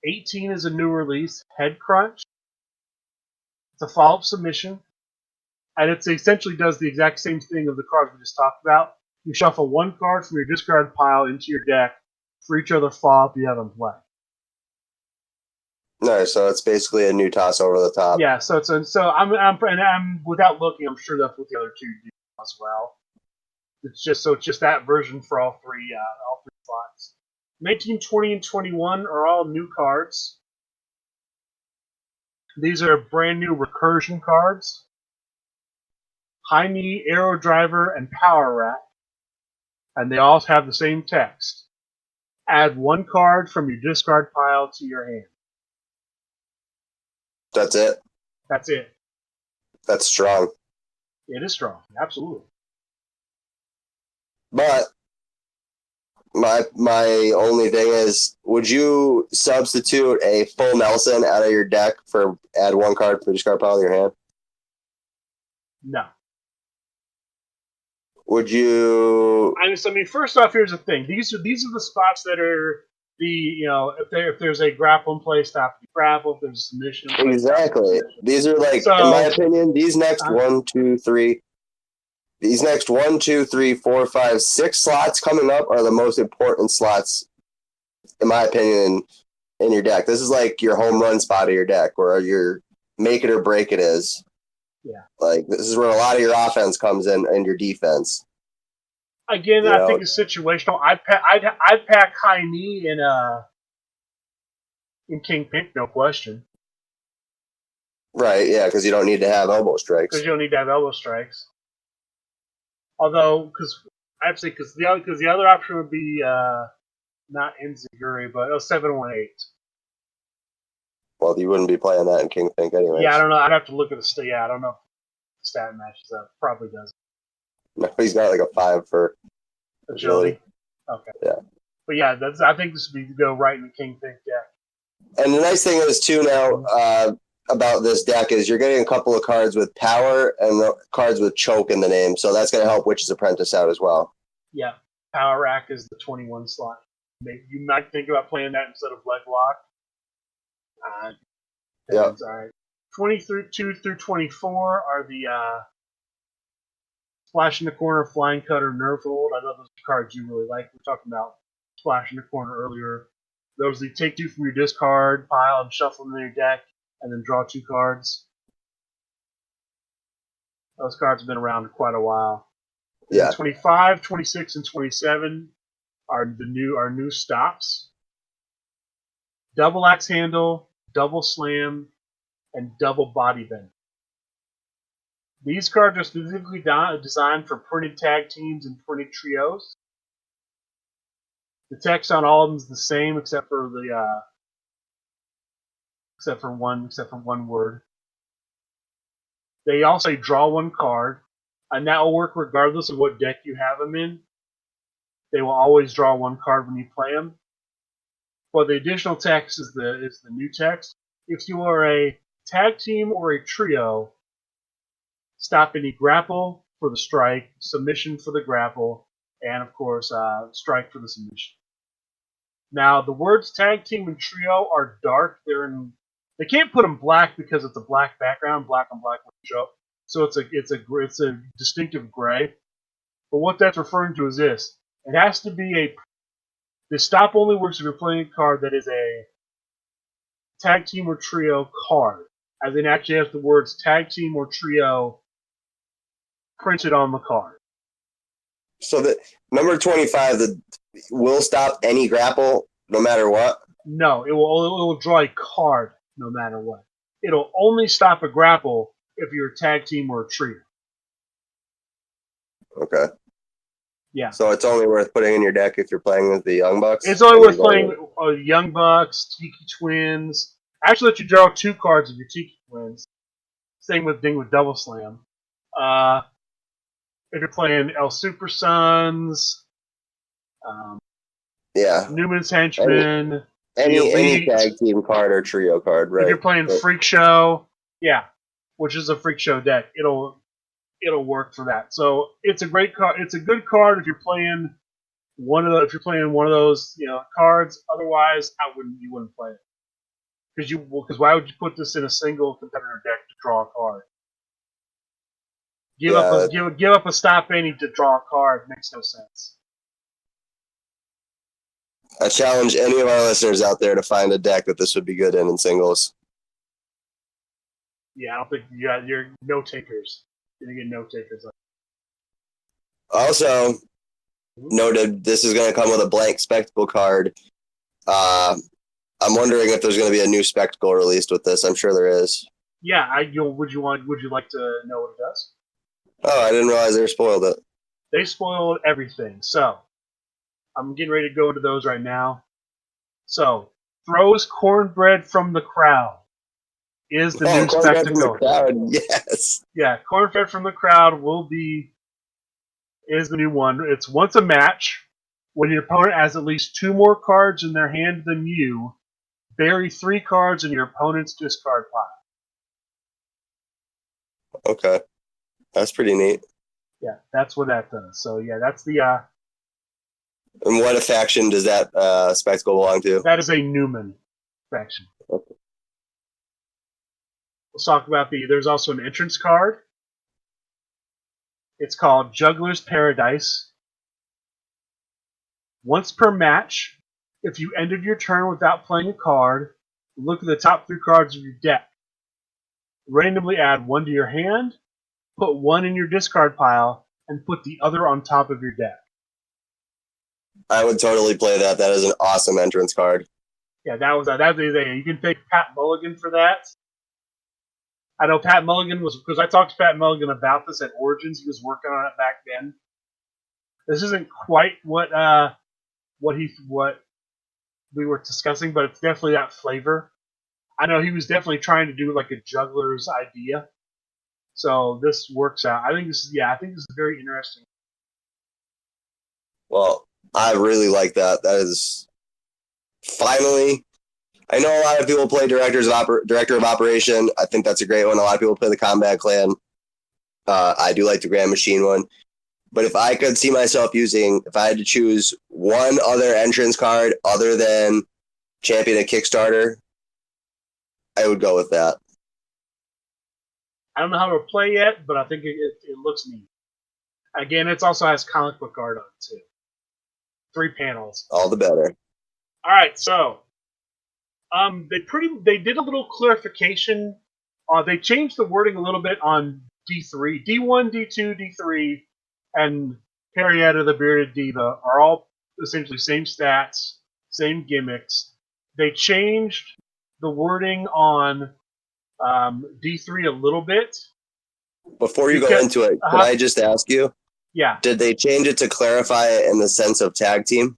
18 is a new release, Head Crunch. It's a follow-up submission. And it essentially does the exact same thing of the cards we just talked about. You shuffle 1 card from your discard pile into your deck for each other follow-up you have in play. No, so it's basically a new Toss Over the Top. Yeah, I'm without looking, I'm sure that's what the other 2 do as well. It's just that version for all 3 slots. 19, 20, and 21 are all new cards. These are brand new recursion cards. High Knee, Arrow Driver, and Power Rack. And they all have the same text. Add 1 card from your discard pile to your hand. That's it? That's it. That's strong. It is strong, absolutely. But my only thing is, would you substitute a full Nelson out of your deck for add 1 card for discard pile in your hand? No. Would you? I mean, first off, here's the thing. These are the spots that are if there's a grapple in play, stop the grapple. If there's a submission in play, stop the Exactly. submission. These are like, in my opinion, these next 1, 2, 3. These next 1, 2, 3, 4, 5, 6 slots coming up are the most important slots, in my opinion, in your deck. This is like your home run spot of your deck, where your make it or break it is. Yeah. Like, this is where a lot of your offense comes in and your defense. Again, I think it's situational. I'd pack high knee in King Pink, no question. Right, yeah, because you don't need to have elbow strikes. Because you don't need to have elbow strikes. Although, because the other option would be not Enziguri, but 718. Well, you wouldn't be playing that in King Pink anyways. Yeah, I don't know. I'd have to look at the stat. Yeah, I don't know if the stat matches up. Probably doesn't. No, he's got like a 5 for agility. Okay. Yeah. But yeah, I think this would go right in the King Pink deck. And the nice thing is, too, now about this deck is you're getting a couple of cards with power and the cards with choke in the name, so that's going to help Witch's Apprentice out as well. Yeah. Power Rack is the 21 slot. You might think about playing that instead of Leg Lock. Yeah. All right. 22 through 24 are the Splash in the Corner, Flying Cutter, Nerve Hold. I know those are cards you really like. We were talking about Splash in the Corner earlier. Those are the take 2 from your discard pile and shuffle them in your deck, and then draw 2 cards. Those cards have been around quite a while. Yeah. 25, 26, and 27 are new stops. Double Axe Handle, Double Slam, and Double Body Bend. These cards are specifically designed for printed tag teams and printed trios. The text on all of them is the same except for one word. They also draw 1 card, and that will work regardless of what deck you have them in. They will always draw 1 card when you play them. But the additional text is the new text. If you are a tag team or a trio, stop any grapple for the strike, submission for the grapple, and of course strike for the submission. Now the words tag team and trio are dark. They can't put them black because it's a black background, black on black show. So it's a distinctive gray. But what that's referring to is this: it has to be the stop only works if you're playing a card that is a tag team or trio card, as in actually has the words tag team or trio printed on the card. So the number 25 will stop any grapple no matter what? No, it will draw a card no matter what. It'll only stop a grapple if you're a tag team or a trio. Okay. Yeah. So it's only worth putting in your deck if you're playing with the Young Bucks? It's only worth playing with Young Bucks, Tiki Twins. Actually, let you draw 2 cards of your Tiki Twins. Same with Double Slam. If you're playing El Super Sons, Newman's Henchmen, any tag team card or trio card, right? If you're playing Freak Show, which is a Freak Show deck, it'll work for that. So it's a great card. It's a good card if you're playing one of those cards. Otherwise, you wouldn't play it because why would you put this in a single competitor deck to draw a card? Give up a stop any to draw a card makes no sense. I challenge any of our listeners out there to find a deck that this would be good in singles. Yeah, I don't think you're no takers. You're gonna get no takers. Also, noted this is going to come with a blank spectacle card. I'm wondering if there's going to be a new spectacle released with this. I'm sure there is. Yeah, would you like to know what it does? Oh, I didn't realize they spoiled it. They spoiled everything. So, I'm getting ready to go into those right now. So, throws cornbread from the crowd is the new spectacle. Yes. Yeah, cornbread from the crowd is the new one. It's once a match. When your opponent has at least 2 more cards in their hand than you, bury 3 cards in your opponent's discard pile. Okay. That's pretty neat. Yeah, that's what that does. So yeah, that's the And what faction does that spectacle belong to? that is a Newman faction. Okay. Let's talk about there's also an entrance card. It's called Juggler's Paradise. Once per match, if you ended your turn without playing a card, look at the top 3 cards of your deck. Randomly add 1 to your hand, put 1 in your discard pile, and put the other on top of your deck. I would totally play that. That is an awesome entrance card. Yeah, that's the thing. You can thank Pat Mulligan for that. I know Pat Mulligan was, because I talked to Pat Mulligan about this at Origins. He was working on it back then. This isn't quite what we were discussing, but it's definitely that flavor. I know he was definitely trying to do like a juggler's idea. So this works out. I think this is very interesting. Well, I really like that. That is finally. I know a lot of people play Director of Operation. I think that's a great one. A lot of people play the Combat Clan. I do like the Grand Machine one. But if I could see myself if I had to choose one other entrance card other than Champion of Kickstarter, I would go with that. I don't know how to play yet, but I think it looks neat. Again, it also has comic book art on it too. 3 panels. All the better. All right, so they did a little clarification. They changed the wording a little bit on D3, D1, D2, D3, and Henrietta the Bearded Diva are all essentially same stats, same gimmicks. They changed the wording on D3 a little bit. Before you go into it, can I just ask you? Yeah. Did they change it to clarify it in the sense of tag team?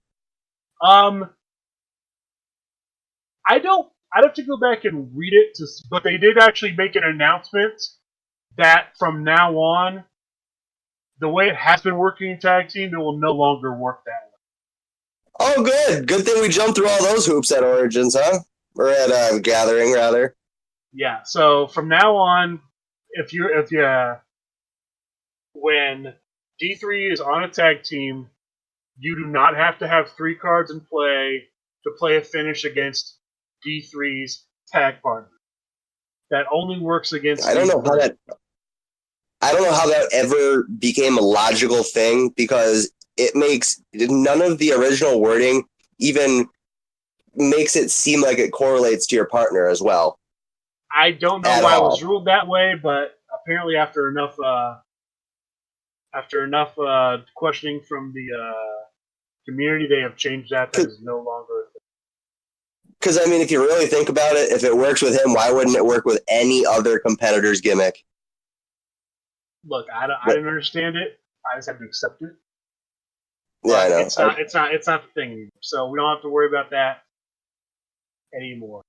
I'd have to go back and read it, but they did actually make an announcement that from now on, the way it has been working in tag team, it will no longer work that way. Oh, good. Good thing we jumped through all those hoops at Origins, huh? Or at Gathering, rather. Yeah. So from now on, when D3 is on a tag team, you do not have to have 3 cards in play to play a finish against D3's tag partner. That only works against. I don't know how that ever became a logical thing, because it makes none of the original wording even makes it seem like it correlates to your partner as well. I don't know why it was ruled that way, but apparently after enough questioning from the community, they have changed that. That is no longer. Because, I mean, if you really think about it, if it works with him, why wouldn't it work with any other competitor's gimmick? Look, I didn't understand it. I just have to accept it. Yeah, I know. It's not the thing anymore. So we don't have to worry about that anymore.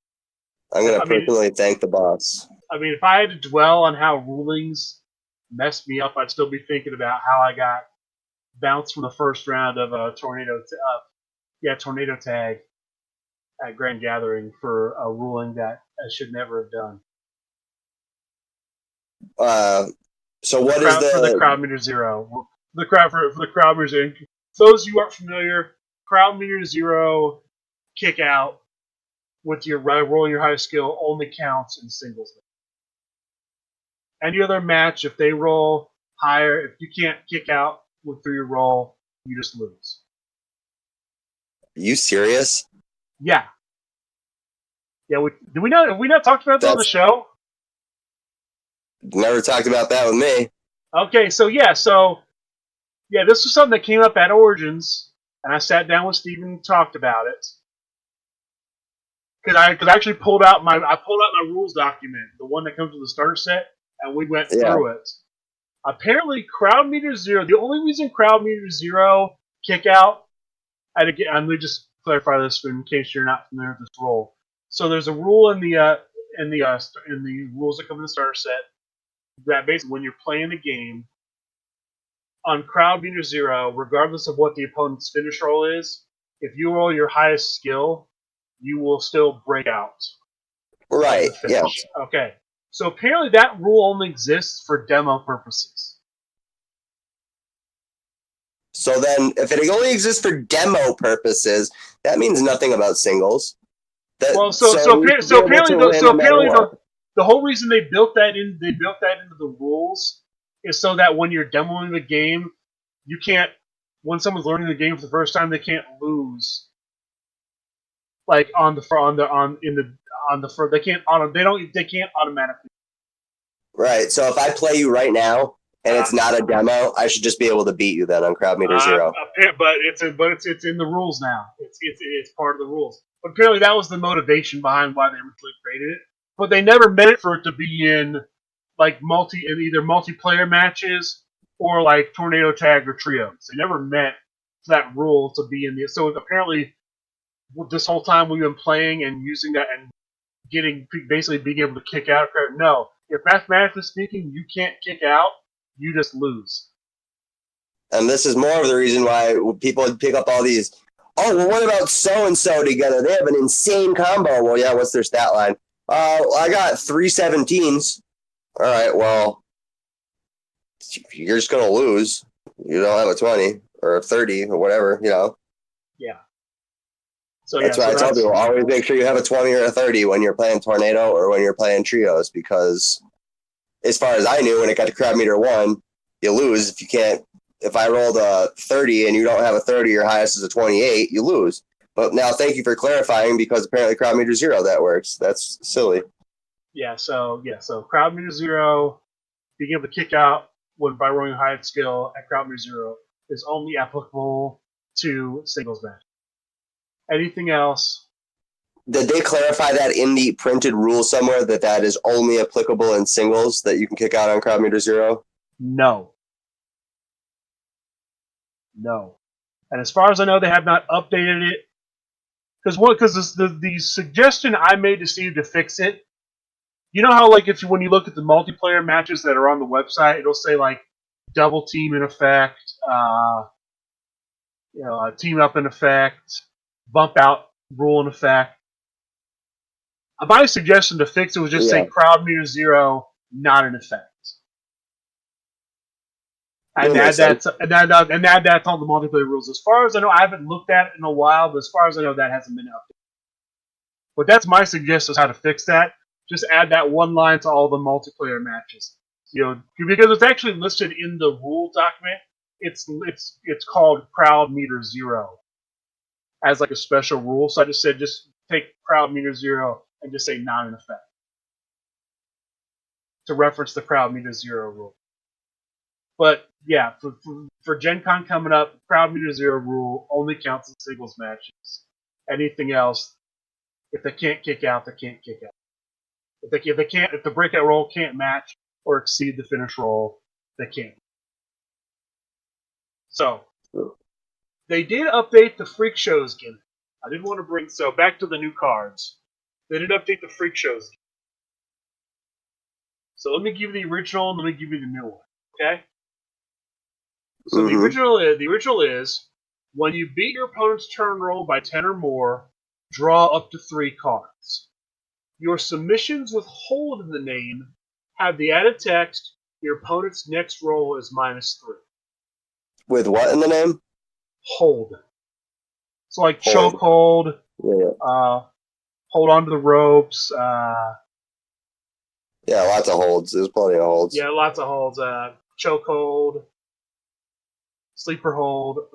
I'm going to personally thank the boss. I mean, if I had to dwell on how rulings messed me up, I'd still be thinking about how I got bounced from the first round of a tornado tag at Grand Gathering for a ruling that I should never have done. So what is for the Crowd Meter Zero? For the Crowd Meter Zero. For those of you who aren't familiar, Crowd Meter Zero kick out with your roll your highest skill only counts in singles. Any other match, if they roll higher, if you can't kick out through your roll, you just lose. Are you serious? Yeah. Yeah. Have we not talked about that on the show? Never talked about that with me. Okay, so this was something that came up at Origins, and I sat down with Steven and talked about it. Because I actually pulled out my rules document, the one that comes with the starter set, and we went through it. Apparently, Crowd Meter Zero, the only reason Crowd Meter Zero kick out, and again, let me just clarify this in case you're not familiar with this rule. So there's a rule in the rules that come in the starter set that basically when you're playing a game on Crowd Meter Zero, regardless of what the opponent's finish roll is, if you roll your highest skill, you will still break out. Right. Yeah. Okay. So apparently that rule only exists for demo purposes. So then, if it only exists for demo purposes, that means nothing about singles. Apparently the whole reason they built that into the rules is so that when you're demoing the game, you can't. When someone's learning the game for the first time, they can't lose. Like they can't automatically. Right. So if I play you right now and it's not a demo, I should just be able to beat you then on Crowd Meter Zero. But it's in the rules now. It's part of the rules. But apparently that was the motivation behind why they originally created it. But they never meant it for it to be in like either multiplayer matches or like tornado tag or trios. They never meant that rule to be in the. So apparently, this whole time we've been playing and using that and basically being able to kick out. No, if mathematically speaking, you can't kick out. You just lose. And this is more of the reason why people would pick up all these. Oh, well, what about so and so together? They have an insane combo. Well, yeah, what's their stat line? I got 3 17s. All right, well, you're just gonna lose. You don't have a 20 or a 30 or whatever, Yeah. That's why I tell people always make sure you have a 20 or a 30 when you're playing Tornado or when you're playing Trios, because as far as I knew, when it got to Crowd Meter 1, you lose if you can't. If I rolled a 30 and you don't have a 30, your highest is a 28, you lose. But now thank you for clarifying, because apparently Crowd Meter 0 that works. That's silly. So Crowd Meter 0, being able to kick out by rolling a highest skill at Crowd Meter 0 is only applicable to singles match. Anything else? Did they clarify that in the printed rule somewhere that is only applicable in singles, that you can kick out on Crowd Meter 0? No. And as far as I know, they have not updated it. Because the suggestion I made to Steve to fix it, you know how like when you look at the multiplayer matches that are on the website, it'll say like double team in effect, team up in effect, bump out rule in effect. My suggestion to fix it was just say Crowd Meter 0 not in effect. And add that on the multiplayer rules. As far as I know, I haven't looked at it in a while, but as far as I know, that hasn't been updated. But that's my suggestion is how to fix that. Just add that one line to all the multiplayer matches. Because it's actually listed in the rule document. It's called Crowd Meter 0 as like a special rule. So I just said just take Crowd Meter 0 and just say not in effect to reference the Crowd Meter 0 rule. But yeah, for GenCon coming up, Crowd Meter 0 rule only counts in singles matches. Anything else, if they can't kick out, they can't kick out. If the breakout roll can't match or exceed the finish roll, they can't. So they did update the Freak Shows gimmick. I didn't want to back to the new cards. They did update the Freak Shows gimmick. So let me give you the original and let me give you the new one. Okay? So the original is when you beat your opponent's turn roll by 10 or more, draw up to 3 cards. Your submissions with hold in the name have the added text, your opponent's next roll is -3. With what in the name? Hold. So like chokehold, hold on to the ropes. Yeah, lots of holds. There's plenty of holds. Yeah, lots of holds. Chokehold, sleeper hold.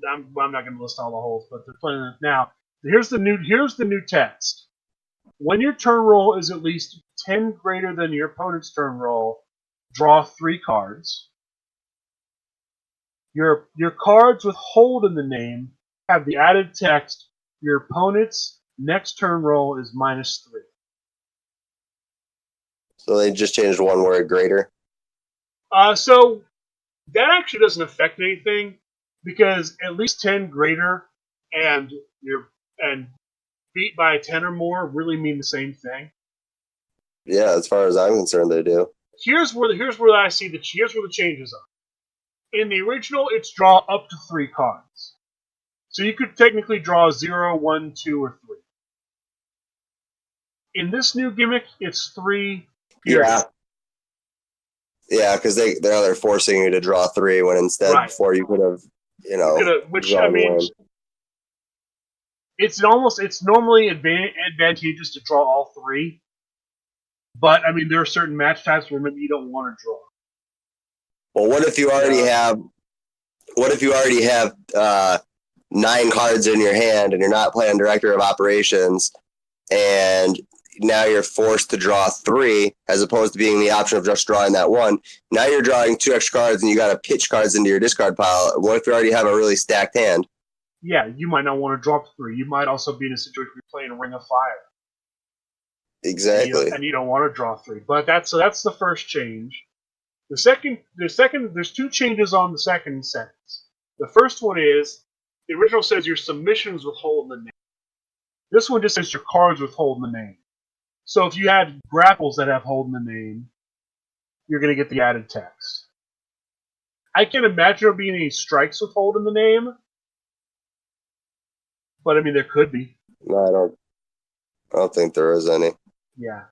I'm not going to list all the holds, but they're plenty. Now, here's the new text. When your turn roll is at least 10 greater than your opponent's turn roll, draw 3 cards. Your cards with hold in the name have the added text, your opponent's next turn roll is -3. So they just changed one word, greater? So that actually doesn't affect anything, because at least 10 greater and beat by 10 or more really mean the same thing. Yeah, as far as I'm concerned, they do. Here's where I see the changes are. In the original, it's draw up to 3 cards. So you could technically draw 0, 1, 2, or 3. In this new gimmick, it's 3. Period. Yeah, because they're forcing you to draw 3 when instead before you could have. you know, which I drawing mean, one. it's normally advantageous to draw all three, but I mean there are certain match types where maybe you don't want to draw. Well, what if you already have? What if you already have 9 cards in your hand and you're not playing Director of Operations, and now you're forced to draw 3 as opposed to being the option of just drawing that one. Now you're drawing 2 extra cards and you got to pitch cards into your discard pile. What if you already have a really stacked hand? Yeah, you might not want to drop 3. You might also be in a situation where you're playing Ring of Fire. Exactly. And you don't want to draw 3. But that's the first change. There's 2 changes on the second sentence. The first one is the original says your submissions withhold the name. This one just says your cards withhold the name. So if you had grapples that have hold in the name, you're going to get the added text. I can't imagine there being any strikes with hold in the name, but I mean there could be. No, I don't think there is any. Yeah.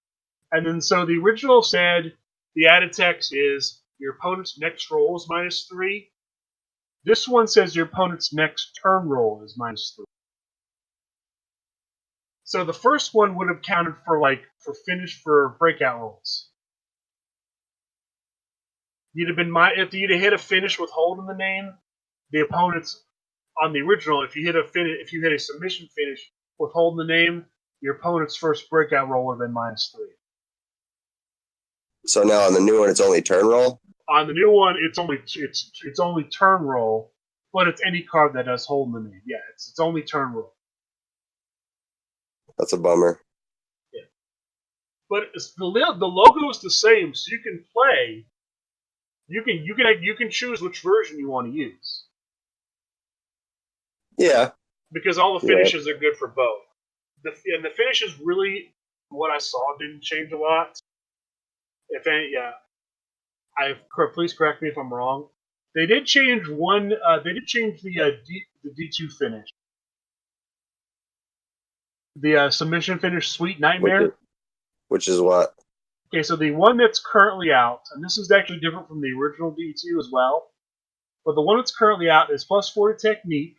And then so the original said the added text is your opponent's next roll is -3. This one says your opponent's next turn roll is -3. So the first one would have counted for breakout rolls. You'd have been if you'd have hit a finish with hold in the name, the opponent's on the original. If you hit a submission finish with hold in the name, your opponent's first breakout roll would have been -3. So now on the new one, it's only turn roll? On the new one, it's only turn roll, but it's any card that does hold in the name. Yeah, it's only turn roll. That's a bummer. Yeah, but the logo is the same, so you can play. You can choose which version you want to use. Yeah, because all the finishes are good for both. The finishes really, what I saw, didn't change a lot. If any, yeah, please correct me if I'm wrong. They did change one. They did change the D2 finish, the submission finish, Sweet Nightmare. Which is what? Okay, so the one that's currently out, and this is actually different from the original D2 as well, but the one that's currently out is +4 to technique.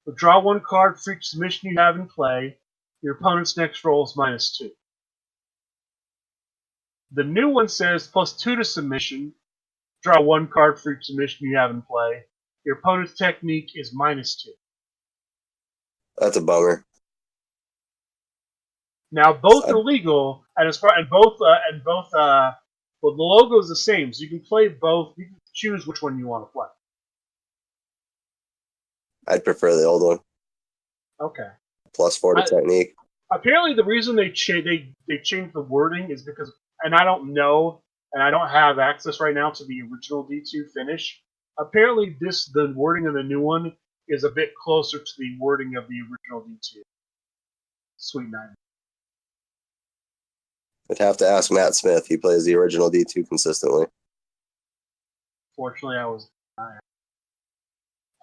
But draw 1 card for each submission you have in play. Your opponent's next roll is -2. The new one says +2 to submission. Draw 1 card for each submission you have in play. Your opponent's technique is -2. That's a bummer. Now both are legal, well, the logo is the same, so you can play both. You can choose which one you want to play. I'd prefer the old one. Okay. +4 to technique. Apparently, the reason they changed the wording is because, and I don't know, and I don't have access right now to the original D2 finish. Apparently, the wording of the new one is a bit closer to the wording of the original D2. Sweet Nine. I'd have to ask Matt Smith. He plays the original D2 consistently. Fortunately, I was.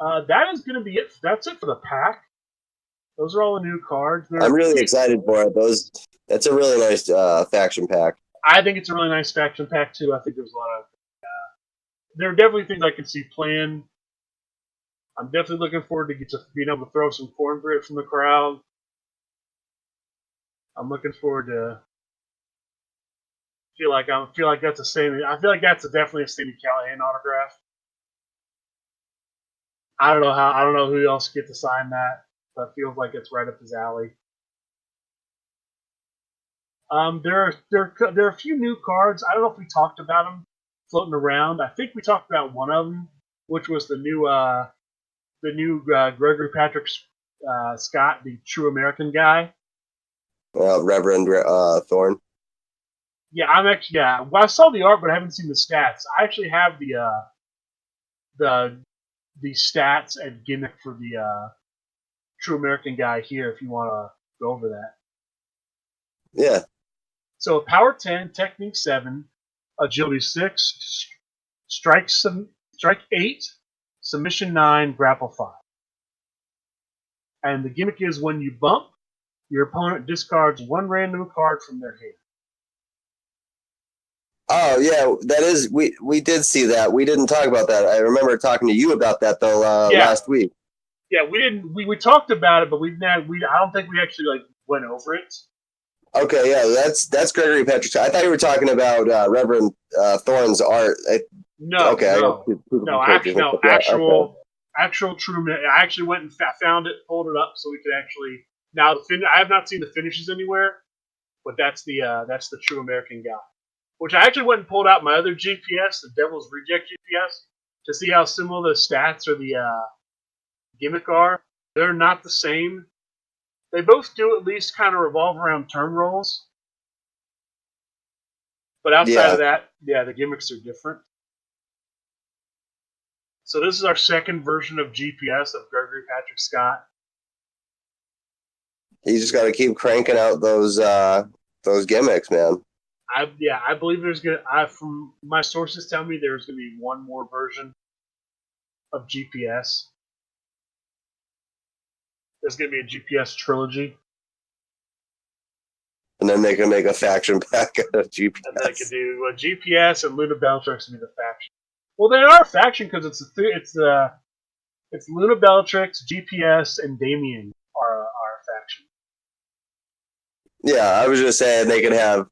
That is going to be it. That's it for the pack. Those are all the new cards. I'm really excited for it. That's a really nice faction pack. I think it's a really nice faction pack too. I think there's a lot of. There are definitely things I can see playing. I'm definitely looking forward to being able to throw some cornbread from the crowd. I'm looking forward to. I feel like that's a Sammy. I feel like that's definitely a Sammy Callahan autograph. I don't know who else get to sign that. But feels like it's right up his alley. There are a few new cards. I don't know if we talked about them floating around. I think we talked about one of them, which was the new Gregory Patrick Scott, the True American guy. Reverend Thorne. Yeah, well, I saw the art, but I haven't seen the stats. I actually have the stats and gimmick for the True American guy here. If you want to go over that. Yeah. So power 10, technique 7, agility 6, strike 8, submission 9, grapple 5. And the gimmick is when you bump, your opponent discards 1 random card from their hand. Oh yeah, that is we did see that. We didn't talk about that. I remember talking to you about that though last week. Yeah, we didn't. We talked about it, but I don't think we actually like went over it. Okay, yeah, that's Gregory Patrick. I thought you were talking about Reverend Thorne's art. No, Okay, I got no, two no. characters. Yeah, okay. Actual true. I actually went and found it, pulled it up, so we could actually. Now, I have not seen the finishes anywhere, but that's the true American guy. Which I actually went and pulled out my other GPS, the Devil's Reject GPS, to see how similar the stats or the gimmick are. They're not the same. They both do at least kind of revolve around turn rolls, but outside of Yeah, that, yeah, the gimmicks are different. So this is our second version of GPS of Gregory Patrick Scott. you just got to keep cranking out those gimmicks, man. I believe there's gonna. From my sources tell me there's gonna be one more version of GPS. There's gonna be a GPS trilogy, And then they can make a faction pack out of GPS. and they could do a GPS and Luna Bellatrix to be the faction. Well, they are a faction because it's Luna Bellatrix, GPS, and Damien are a faction. Yeah, I was just saying they could have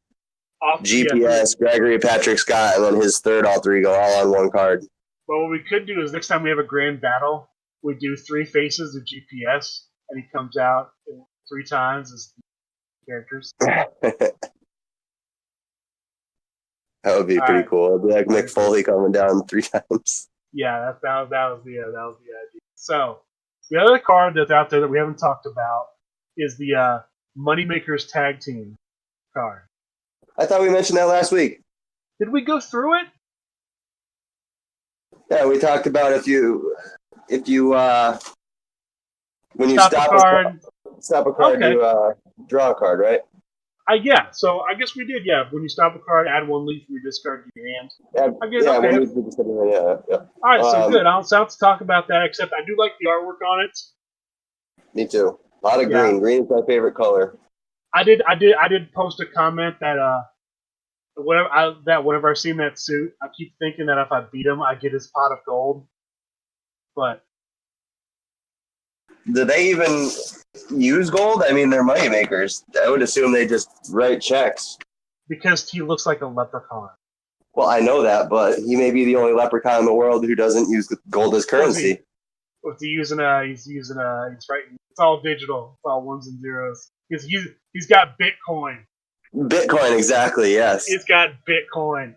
GPS, Gregory Patrick Scott, and then his third alter ego all on one card. But what we could do is next time we have a grand battle, we do 3 faces of GPS, and he comes out 3 times as characters. That would be pretty cool. It'd be like Mick Foley coming down 3 times. Yeah, that was the idea. So the other card that's out there that we haven't talked about is the Moneymakers Tag Team card. I thought we mentioned that last week. Did we go through it? Yeah, we talked about if you when you stop a card, okay. You draw a card, right? Yeah, so I guess we did. Yeah, when you stop a card, add 1 leaf from your discard to your hand. Yeah, I guess, okay. Yeah. All right, so good. I don't have to talk about that, except I do like the artwork on it. Me too. A lot of green. Green is my favorite color. I did post a comment that whenever I see him in that suit, I keep thinking that if I beat him, I get his pot of gold. But do they even use gold? I mean, they're money makers. I would assume they just write checks. Because he looks like a leprechaun. Well, I know that, but he may be the only leprechaun in the world who doesn't use gold as currency. He's writing. It's all digital. It's all ones and zeros. He's got Bitcoin. Bitcoin, exactly. Yes. He's got Bitcoin.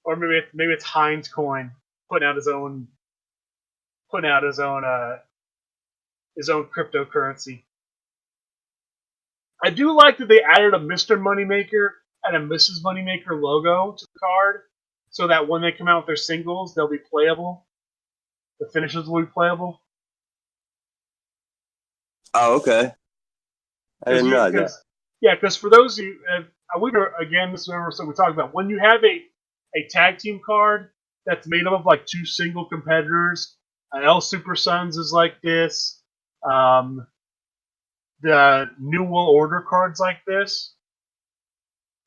Or maybe it's Heinz Coin putting out his own cryptocurrency. I do like that they added a Mr. Moneymaker and a Mrs. Moneymaker logo to the card, so that when they come out with their singles, they'll be playable. The finishes will be playable. Oh, okay. I didn't know that. Yeah, because for those of you, this is what we talked about. When you have a tag team card that's made up of like 2 single competitors, El Super Sons is like this. The New World Order cards like this.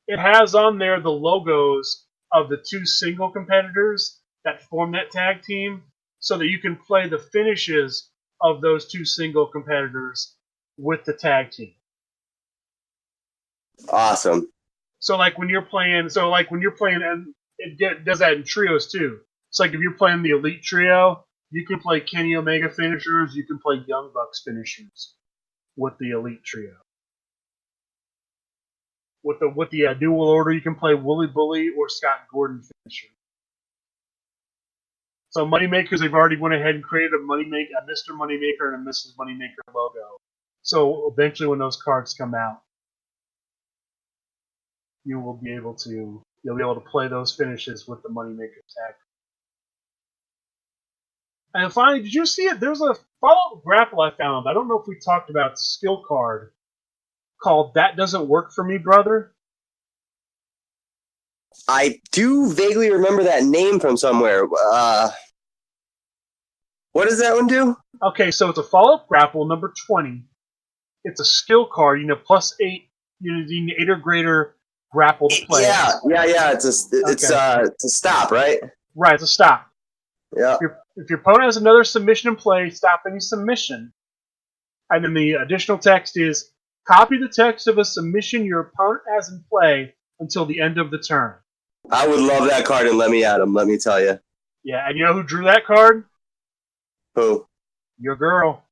It has on there the logos of the 2 single competitors that form that tag team, so that you can play the finishes of those 2 single competitors with the tag team. Awesome. So when you're playing, and it does that in trios too. It's like if you're playing the Elite Trio, you can play Kenny Omega finishers, you can play Young Bucks finishers with the Elite Trio. With the New World Order, you can play Wooly Bully or Scott Gordon finisher. So Moneymakers, they've already went ahead and created a Mr. Moneymaker and a Mrs. Moneymaker logo. So eventually, when those cards come out, you'll be able to play those finishes with the Moneymaker tag. And finally, did you see it? There's a follow-up grapple I found. I don't know if we talked about the skill card called "That Doesn't Work for Me, Brother." I do vaguely remember that name from somewhere. What does that one do? Okay, so it's a follow-up grapple number 20. It's a skill card. +8. You need 8 or greater grapple to play. Yeah. It's a stop, right? Right, it's a stop. Yeah. If your opponent has another submission in play, stop any submission. And then the additional text is copy the text of a submission your opponent has in play until the end of the turn. I would love that card in Let Me At 'Em, let me tell you. Yeah, and you know who drew that card? Who? Your girl.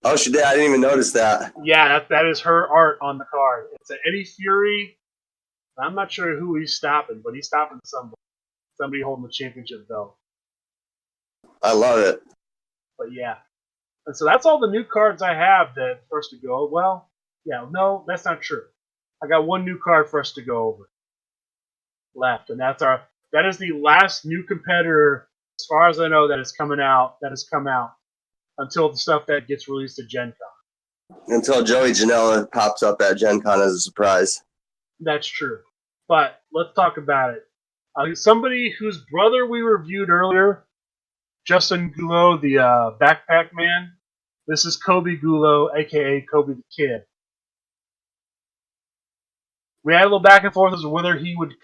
Oh, she did. I didn't even notice that. Yeah, that is her art on the card. It's an Eddie Fury. I'm not sure who he's stopping, but he's stopping somebody. Somebody holding the championship belt. I love it. But yeah. And so that's all the new cards I have that for us to go. Well, yeah, no, that's not true. I got one new card for us to go over left, and that is the last new competitor, as far as I know, that has come out until the stuff that gets released at GenCon. Until Joey Janela pops up at GenCon as a surprise. That's true. But let's talk about it. Somebody whose brother we reviewed earlier, Justin Gullo, the backpack man. This is Kobe Gullo, a.k.a. Kobe the Kid. We had a little back and forth as to whether he had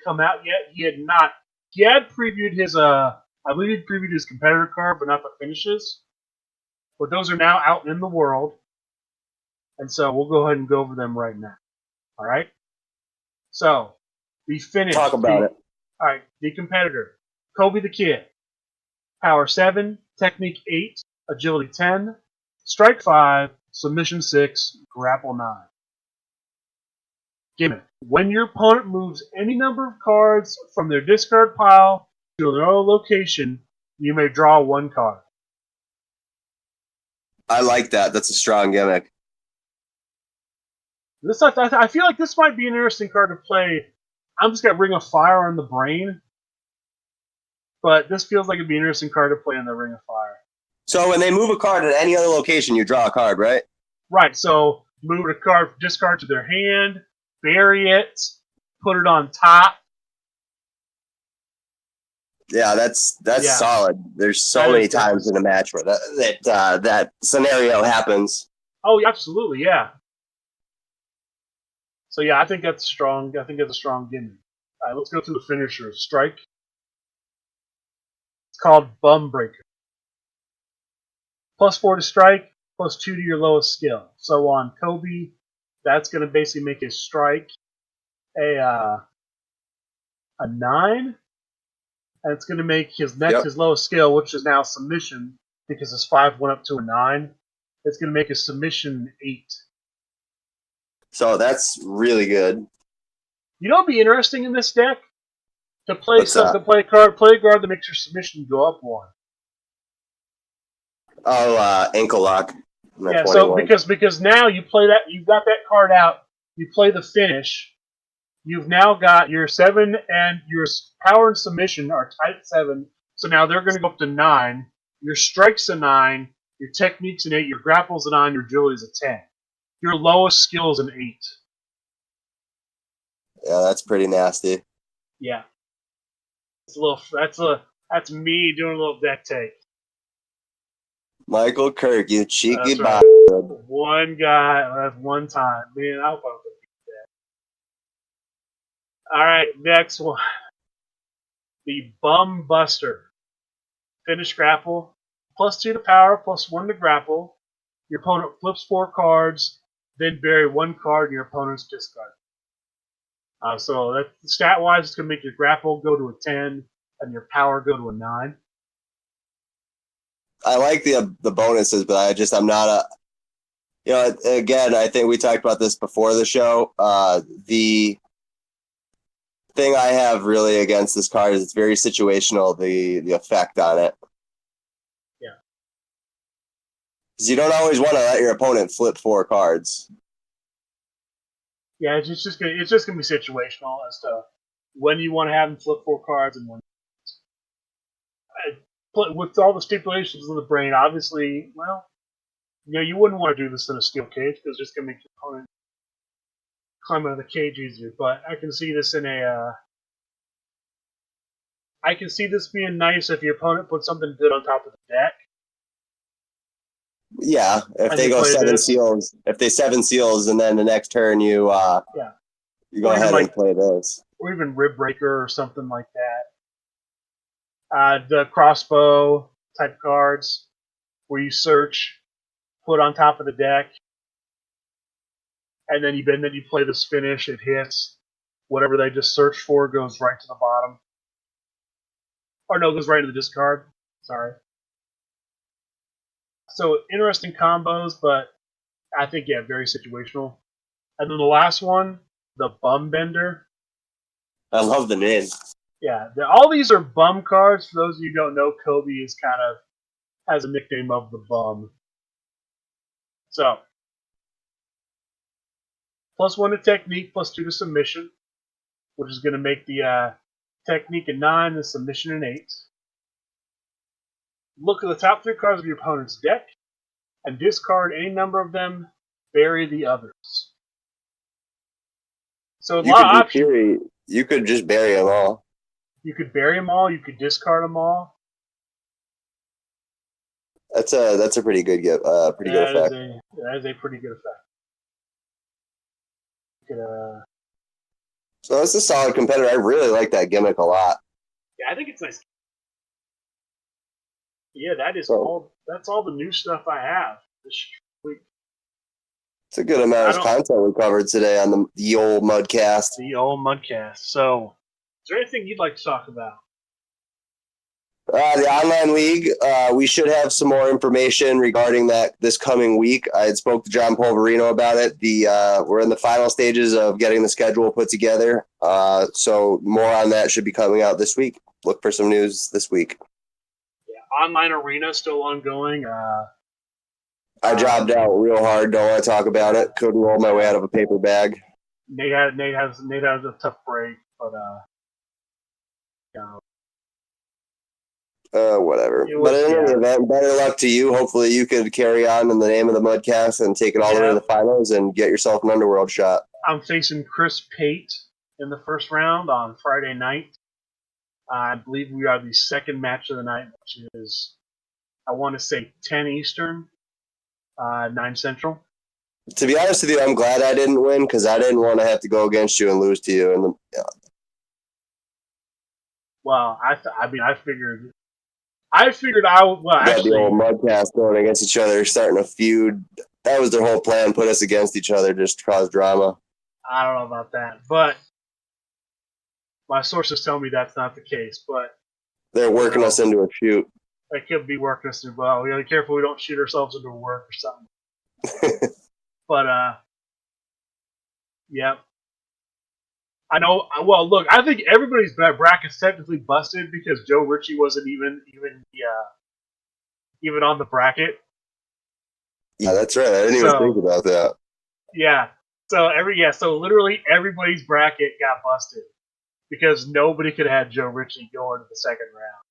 come out yet. He had not. He had previewed his, I believe he previewed his competitor card, but not the finishes. But those are now out in the world. And so we'll go ahead and go over them right now. All right? So, the finish. Talk about it. All right, the competitor. Kobe the Kid. Power 7, Technique 8, Agility 10, Strike 5, Submission 6, Grapple 9. Gimmick. When your opponent moves any number of cards from their discard pile to another location, you may draw one card. I like that. That's a strong gimmick. I feel like this might be an interesting card to play. I'm just got Ring of Fire on the brain. But this feels like it'd be an interesting card to play in the Ring of Fire. So when they move a card at any other location, you draw a card, right? Right. So move a card, discard to their hand, bury it, put it on top. Yeah, that's solid. There's so many times in a match where that scenario happens. Oh, absolutely, yeah. So yeah, I think that's strong. I think that's a strong gimmick. All right, let's go through the finisher. Strike. It's called Bum Breaker. +4 to strike, +2 to your lowest skill. So on Kobe, that's going to basically make his strike a 9, and it's going to make his his lowest skill, which is now submission, because his 5 went up to a 9. It's going to make his submission 8. So that's really good. You know what'd be interesting in this deck? To play a card that makes your submission go up 1. Oh, ankle lock. Yeah, 21. So because now you play that, you've got that card out, you play the finish, you've now got your 7 and your power and submission are tied at 7, so now they're going to go up to 9. Your strike's a 9, your technique's an 8, your grapple's a 9, your agility's a 10. Your lowest skill is an 8. Yeah, that's pretty nasty. Yeah. That's me doing a little deck take. Michael Kirk, you cheeky bastard. Right. One guy at one time. Man, I hope I don't beat that. Alright, next one. The Bum Buster. Finish grapple. +2 to power, +1 to grapple. Your opponent flips 4 cards, then bury 1 card in your opponent's discard. So that stat-wise, it's going to make your grapple go to a 10 and your power go to a 9. I like the bonuses, but I'm not again, I think we talked about this before the show. The thing I have really against this card is it's very situational, the effect on it. Yeah. Because you don't always want to let your opponent flip 4 cards. Yeah, it's just gonna be situational as to when you want to have them flip 4 cards and when. With all the stipulations in the brain, obviously, well, you wouldn't want to do this in a steel cage because it's just gonna make your opponent climb out of the cage easier. But I can see this I can see this being nice if your opponent puts something good on top of the deck. Yeah, if they go 7 seals, if they 7 seals, and then the next turn you You go ahead and play those. Or even Rib Breaker or something like that. The crossbow type cards where you search, put on top of the deck, and then you play this finish. It hits. Whatever they just searched for goes right to the bottom. Or no, goes right to the discard. Sorry. So interesting combos, but I think very situational. And then the last one, the Bum Bender. I love the name. Yeah, all these are bum cards. For those of you who don't know, Kobe is has a nickname of the Bum. So, +1 to technique, +2 to submission, which is going to make the technique a 9, the submission an 8. Look at the top 3 cards of your opponent's deck, and discard any number of them. Bury the others. So a lot of options. You could just bury them all. You could bury them all. You could discard them all. That's a pretty good good effect. That is a pretty good effect. So that's a solid competitor. I really like that gimmick a lot. Yeah, I think it's nice. Yeah, that's all the new stuff I have this week. It's a good amount of content we covered today on the old Mudcast. The old Mudcast. So, is there anything you'd like to talk about? The online league, we should have some more information regarding that this coming week. I had spoke to John Polverino about it. We're in the final stages of getting the schedule put together. So more on that should be coming out this week. Look for some news this week. Yeah, online arena still ongoing. I jobbed out real hard. Don't want to talk about it. Couldn't roll my way out of a paper bag. Nate has a tough break, but whatever. But in any event, better luck to you. Hopefully you could carry on in the name of the Mudcast and take it all the way to the finals and get yourself an Underworld shot. I'm facing Chris Pate in the first round on Friday night. I believe we are the second match of the night, which is, I want to say 10 Eastern, 9 Central. To be honest with you, I'm glad I didn't win because I didn't want to have to go against you and lose to you. Well, I figured I would. Well, actually, the old Mudcast going against each other, starting a feud. That was their whole plan: put us against each other, just to cause drama. I don't know about that, but my sources tell me that's not the case. But they're working us into a shoot. They could be working us into. Well, we gotta be careful we don't shoot ourselves into work or something. But yep. I know. Well, look, I think everybody's bracket's technically busted because Joe Ritchie wasn't even on the bracket. Yeah, that's right. I didn't even think about that. Yeah. So literally everybody's bracket got busted because nobody could have had Joe Ritchie go into the second round,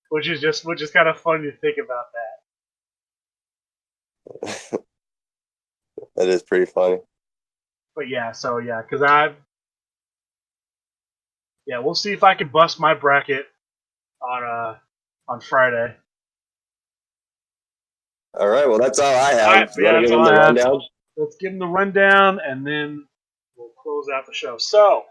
which is kind of funny to think about that. That is pretty funny. But because we'll see if I can bust my bracket on Friday. All right, well, that's all I have. All right, that's all I have. Let's give them the rundown, and then we'll close out the show. So,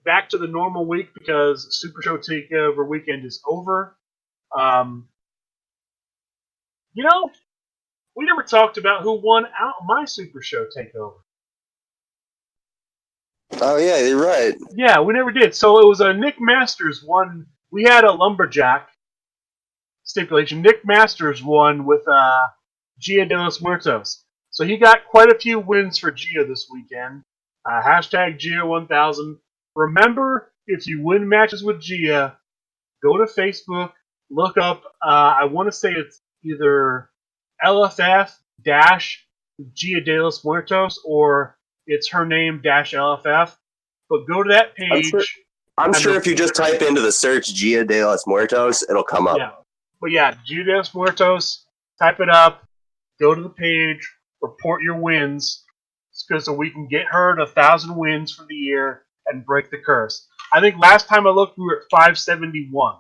back to the normal week because Supershow Takeover weekend is over. We never talked about who won out my Supershow Takeover. Oh, yeah, you're right. Yeah, we never did. So it was Nick Masters won. We had a lumberjack stipulation. Nick Masters won with Gia de los Muertos. So he got quite a few wins for Gia this weekend. Hashtag Gia1000. Remember, if you win matches with Gia, go to Facebook, look up, I want to say it's either LFF Gia de los Muertos or it's her name -LFF. But go to that page. I'm sure if you just type into the search Gia de los Muertos, it'll come up. Yeah. But yeah, Gia de los Muertos, type it up, go to the page, report your wins, so we can get her to 1,000 wins for the year and break the curse. I think last time I looked, we were at 571.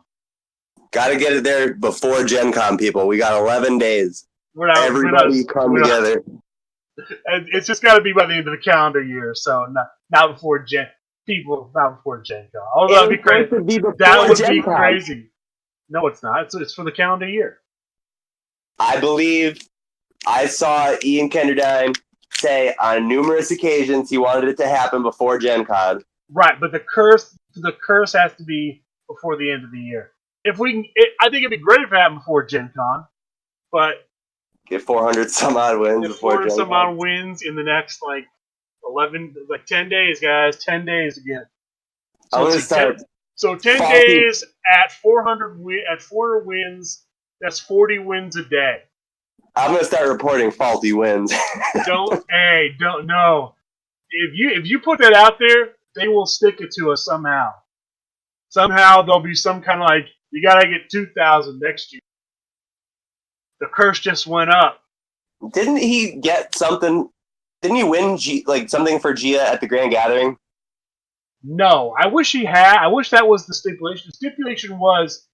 Got to get it there before GenCon, people. We got 11 days. Everybody come together. And it's just got to be by the end of the calendar year, so not before not before GenCon. Although that'd be crazy. That would be crazy. No, it's not. It's for the calendar year. I believe I saw Ian Kenderdine say on numerous occasions he wanted it to happen before GenCon. Right, but the curse has to be before the end of the year. If we can, I think it'd be great if it happened before GenCon, but get 400 some odd wins before 400 some odd wins in the next 10 days, guys. 10 days again. So I'm gonna start. 10 days at 400 wins. That's 40 wins a day. I'm gonna start reporting faulty wins. Don't know. If you put that out there, they will stick it to us somehow. Somehow there'll be some kind of you gotta get 2,000 next year. The curse just went up. Didn't he get something? Didn't he win something for Gia at the Grand Gathering? No, I wish he had. I wish that was the stipulation. The stipulation was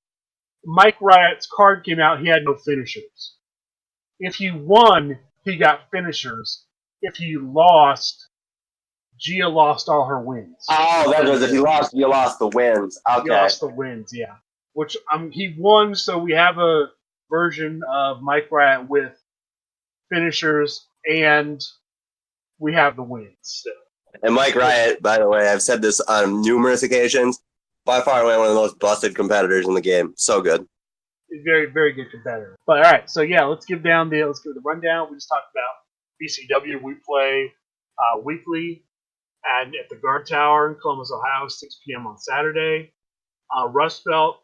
Mike Riot's card came out. He had no finishers. If he won, he got finishers. If he lost, Gia lost all her wins. Oh, that was if you lost the wins. Okay. He lost the wins, yeah. Which he won, so we have a version of Mike Riot with finishers, and we have the wins still. And Mike Riot, by the way, I've said this on numerous occasions, by far and away one of the most busted competitors in the game. So good. Very, very good competitor. But all right, so yeah, let's give the rundown. We just talked about BCW. We play weekly at the Guard Tower in Columbus, Ohio, 6 p.m. on Saturday. Rust Belt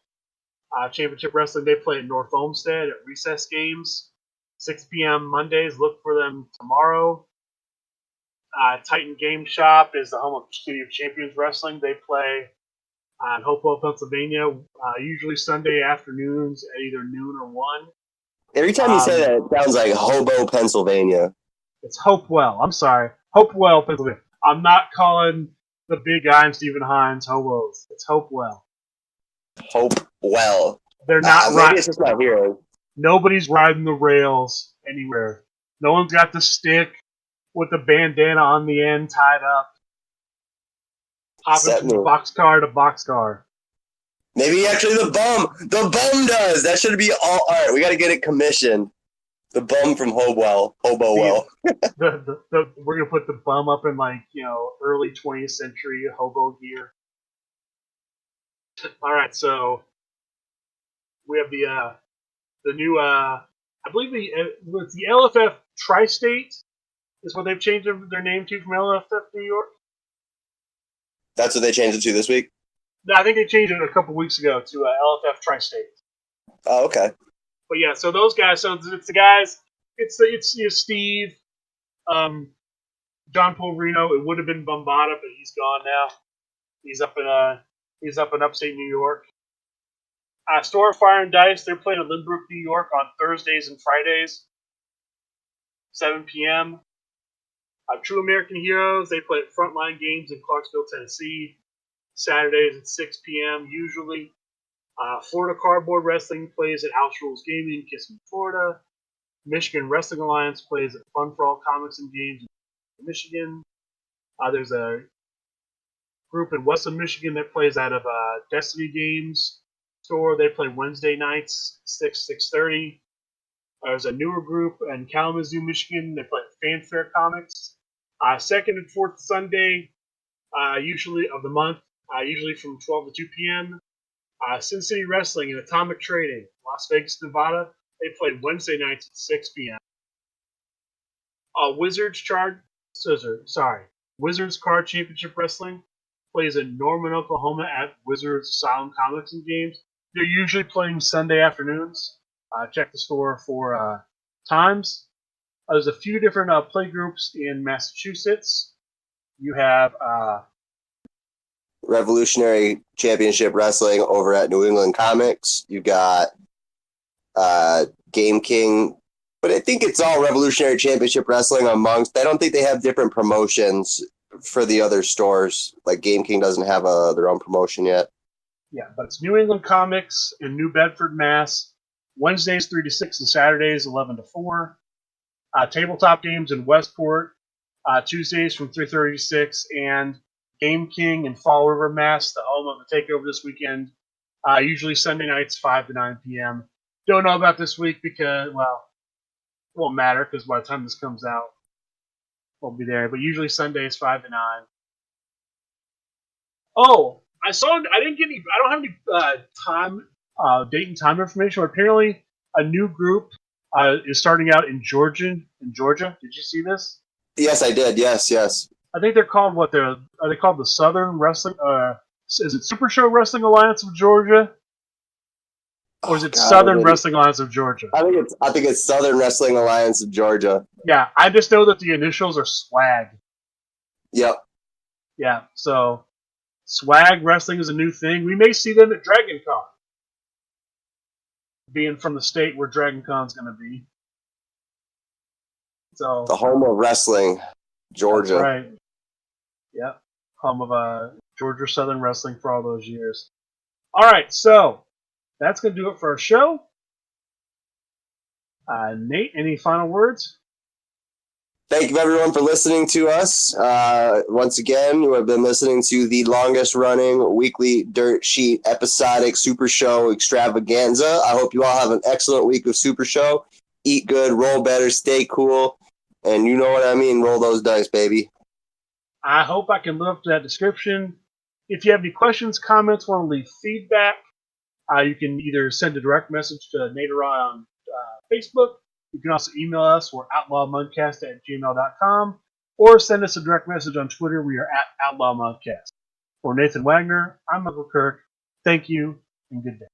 Championship Wrestling, they play at North Olmsted at Recess Games, 6 p.m. Mondays. Look for them tomorrow. Titan Game Shop is the home of City of Champions Wrestling. They play in Hopewell, Pennsylvania, usually Sunday afternoons at either noon or 1. Every time you say that, it sounds like Hobo, Pennsylvania. It's Hopewell. I'm sorry. Hopewell, Pennsylvania. I'm not calling the big guy and Stephen Hines hobos. It's Hopewell. Hopewell. They're not maybe it's just not here. Nobody's riding the rails anywhere. No one's got the stick with the bandana on the end tied up. Hopping from boxcar to boxcar. Maybe actually the bum does. That should be all art. We got to get it commissioned. The bum from Hobowell. We're gonna put the bum up in early 20th century hobo gear. All right, so we have the new I believe it's the LFF Tri-State is what they've changed their name to from LFF New York. That's what they changed it to this week? No, I think they changed it a couple weeks ago to LFF Tri-State. Oh, okay. But yeah, so those guys. So it's the guys. It's Steve, John Polverino. It would have been Bombada, but he's gone now. He's up in upstate New York. Store of Fire and Dice. They're playing in Lynbrook, New York, on Thursdays and Fridays, 7 p.m. True American Heroes. They play at Frontline Games in Clarksville, Tennessee, Saturdays at 6 p.m. usually. Florida Cardboard Wrestling plays at House Rules Gaming in Kissimmee, Florida. Michigan Wrestling Alliance plays at Fun for All Comics and Games in Michigan. There's a group in Western Michigan that plays out of Destiny Games store. They play Wednesday nights, 6:30. There's a newer group in Kalamazoo, Michigan. They play Fanfare Comics. Second and fourth Sunday, usually of the month, usually from 12 to 2 p.m. Sin City Wrestling and Atomic Trading, Las Vegas, Nevada. They play Wednesday nights at 6 p.m. Wizards Card Championship Wrestling plays in Norman, Oklahoma at Wizards Asylum Comics and Games. They're usually playing Sunday afternoons. Check the store for times. There's a few different play groups in Massachusetts. You have Revolutionary Championship Wrestling over at New England Comics. You got Game King, but I think it's all Revolutionary Championship Wrestling amongst. I don't think they have different promotions for the other stores. Like Game King doesn't have their own promotion yet. Yeah, but it's New England Comics in New Bedford, Mass. Wednesdays 3 to 6 and Saturdays 11 to 4. tabletop games in Westport, Tuesdays from 3:30 to 6, and Game King in Fall River, Mass., the home of the Takeover this weekend. Usually Sunday nights, 5 to 9 p.m. Don't know about this week because, well, it won't matter because by the time this comes out, we'll be there. But usually Sundays, 5 to 9. Oh, I saw. I didn't get any. I don't have any date and time information. But apparently, a new group is starting out in Georgia. In Georgia, did you see this? Yes, I did. Yes. I think they're called what? Are they called the Southern Wrestling? Is it Supershow Wrestling Alliance of Georgia, or is it Southern Wrestling Alliance of Georgia? I think it's Southern Wrestling Alliance of Georgia. Yeah, I just know that the initials are SWAG. Yep. Yeah, so SWAG Wrestling is a new thing. We may see them at DragonCon, being from the state where DragonCon's going to be. So the home of wrestling, Georgia. That's right. Yep, home of Georgia Southern Wrestling for all those years. All right, so that's going to do it for our show. Nate, any final words? Thank you, everyone, for listening to us. Once again, you have been listening to the longest-running weekly Dirt Sheet episodic Super Show extravaganza. I hope you all have an excellent week of Super Show. Eat good, roll better, stay cool, and you know what I mean. Roll those dice, baby. I hope I can live up to that description. If you have any questions, comments, want to leave feedback, you can either send a direct message to Nate or I on Facebook. You can also email us. We're outlawmudcast@gmail.com, or send us a direct message on Twitter. We are @outlawmudcast. For Nathan Wagner, I'm Michael Kirk. Thank you, and good day.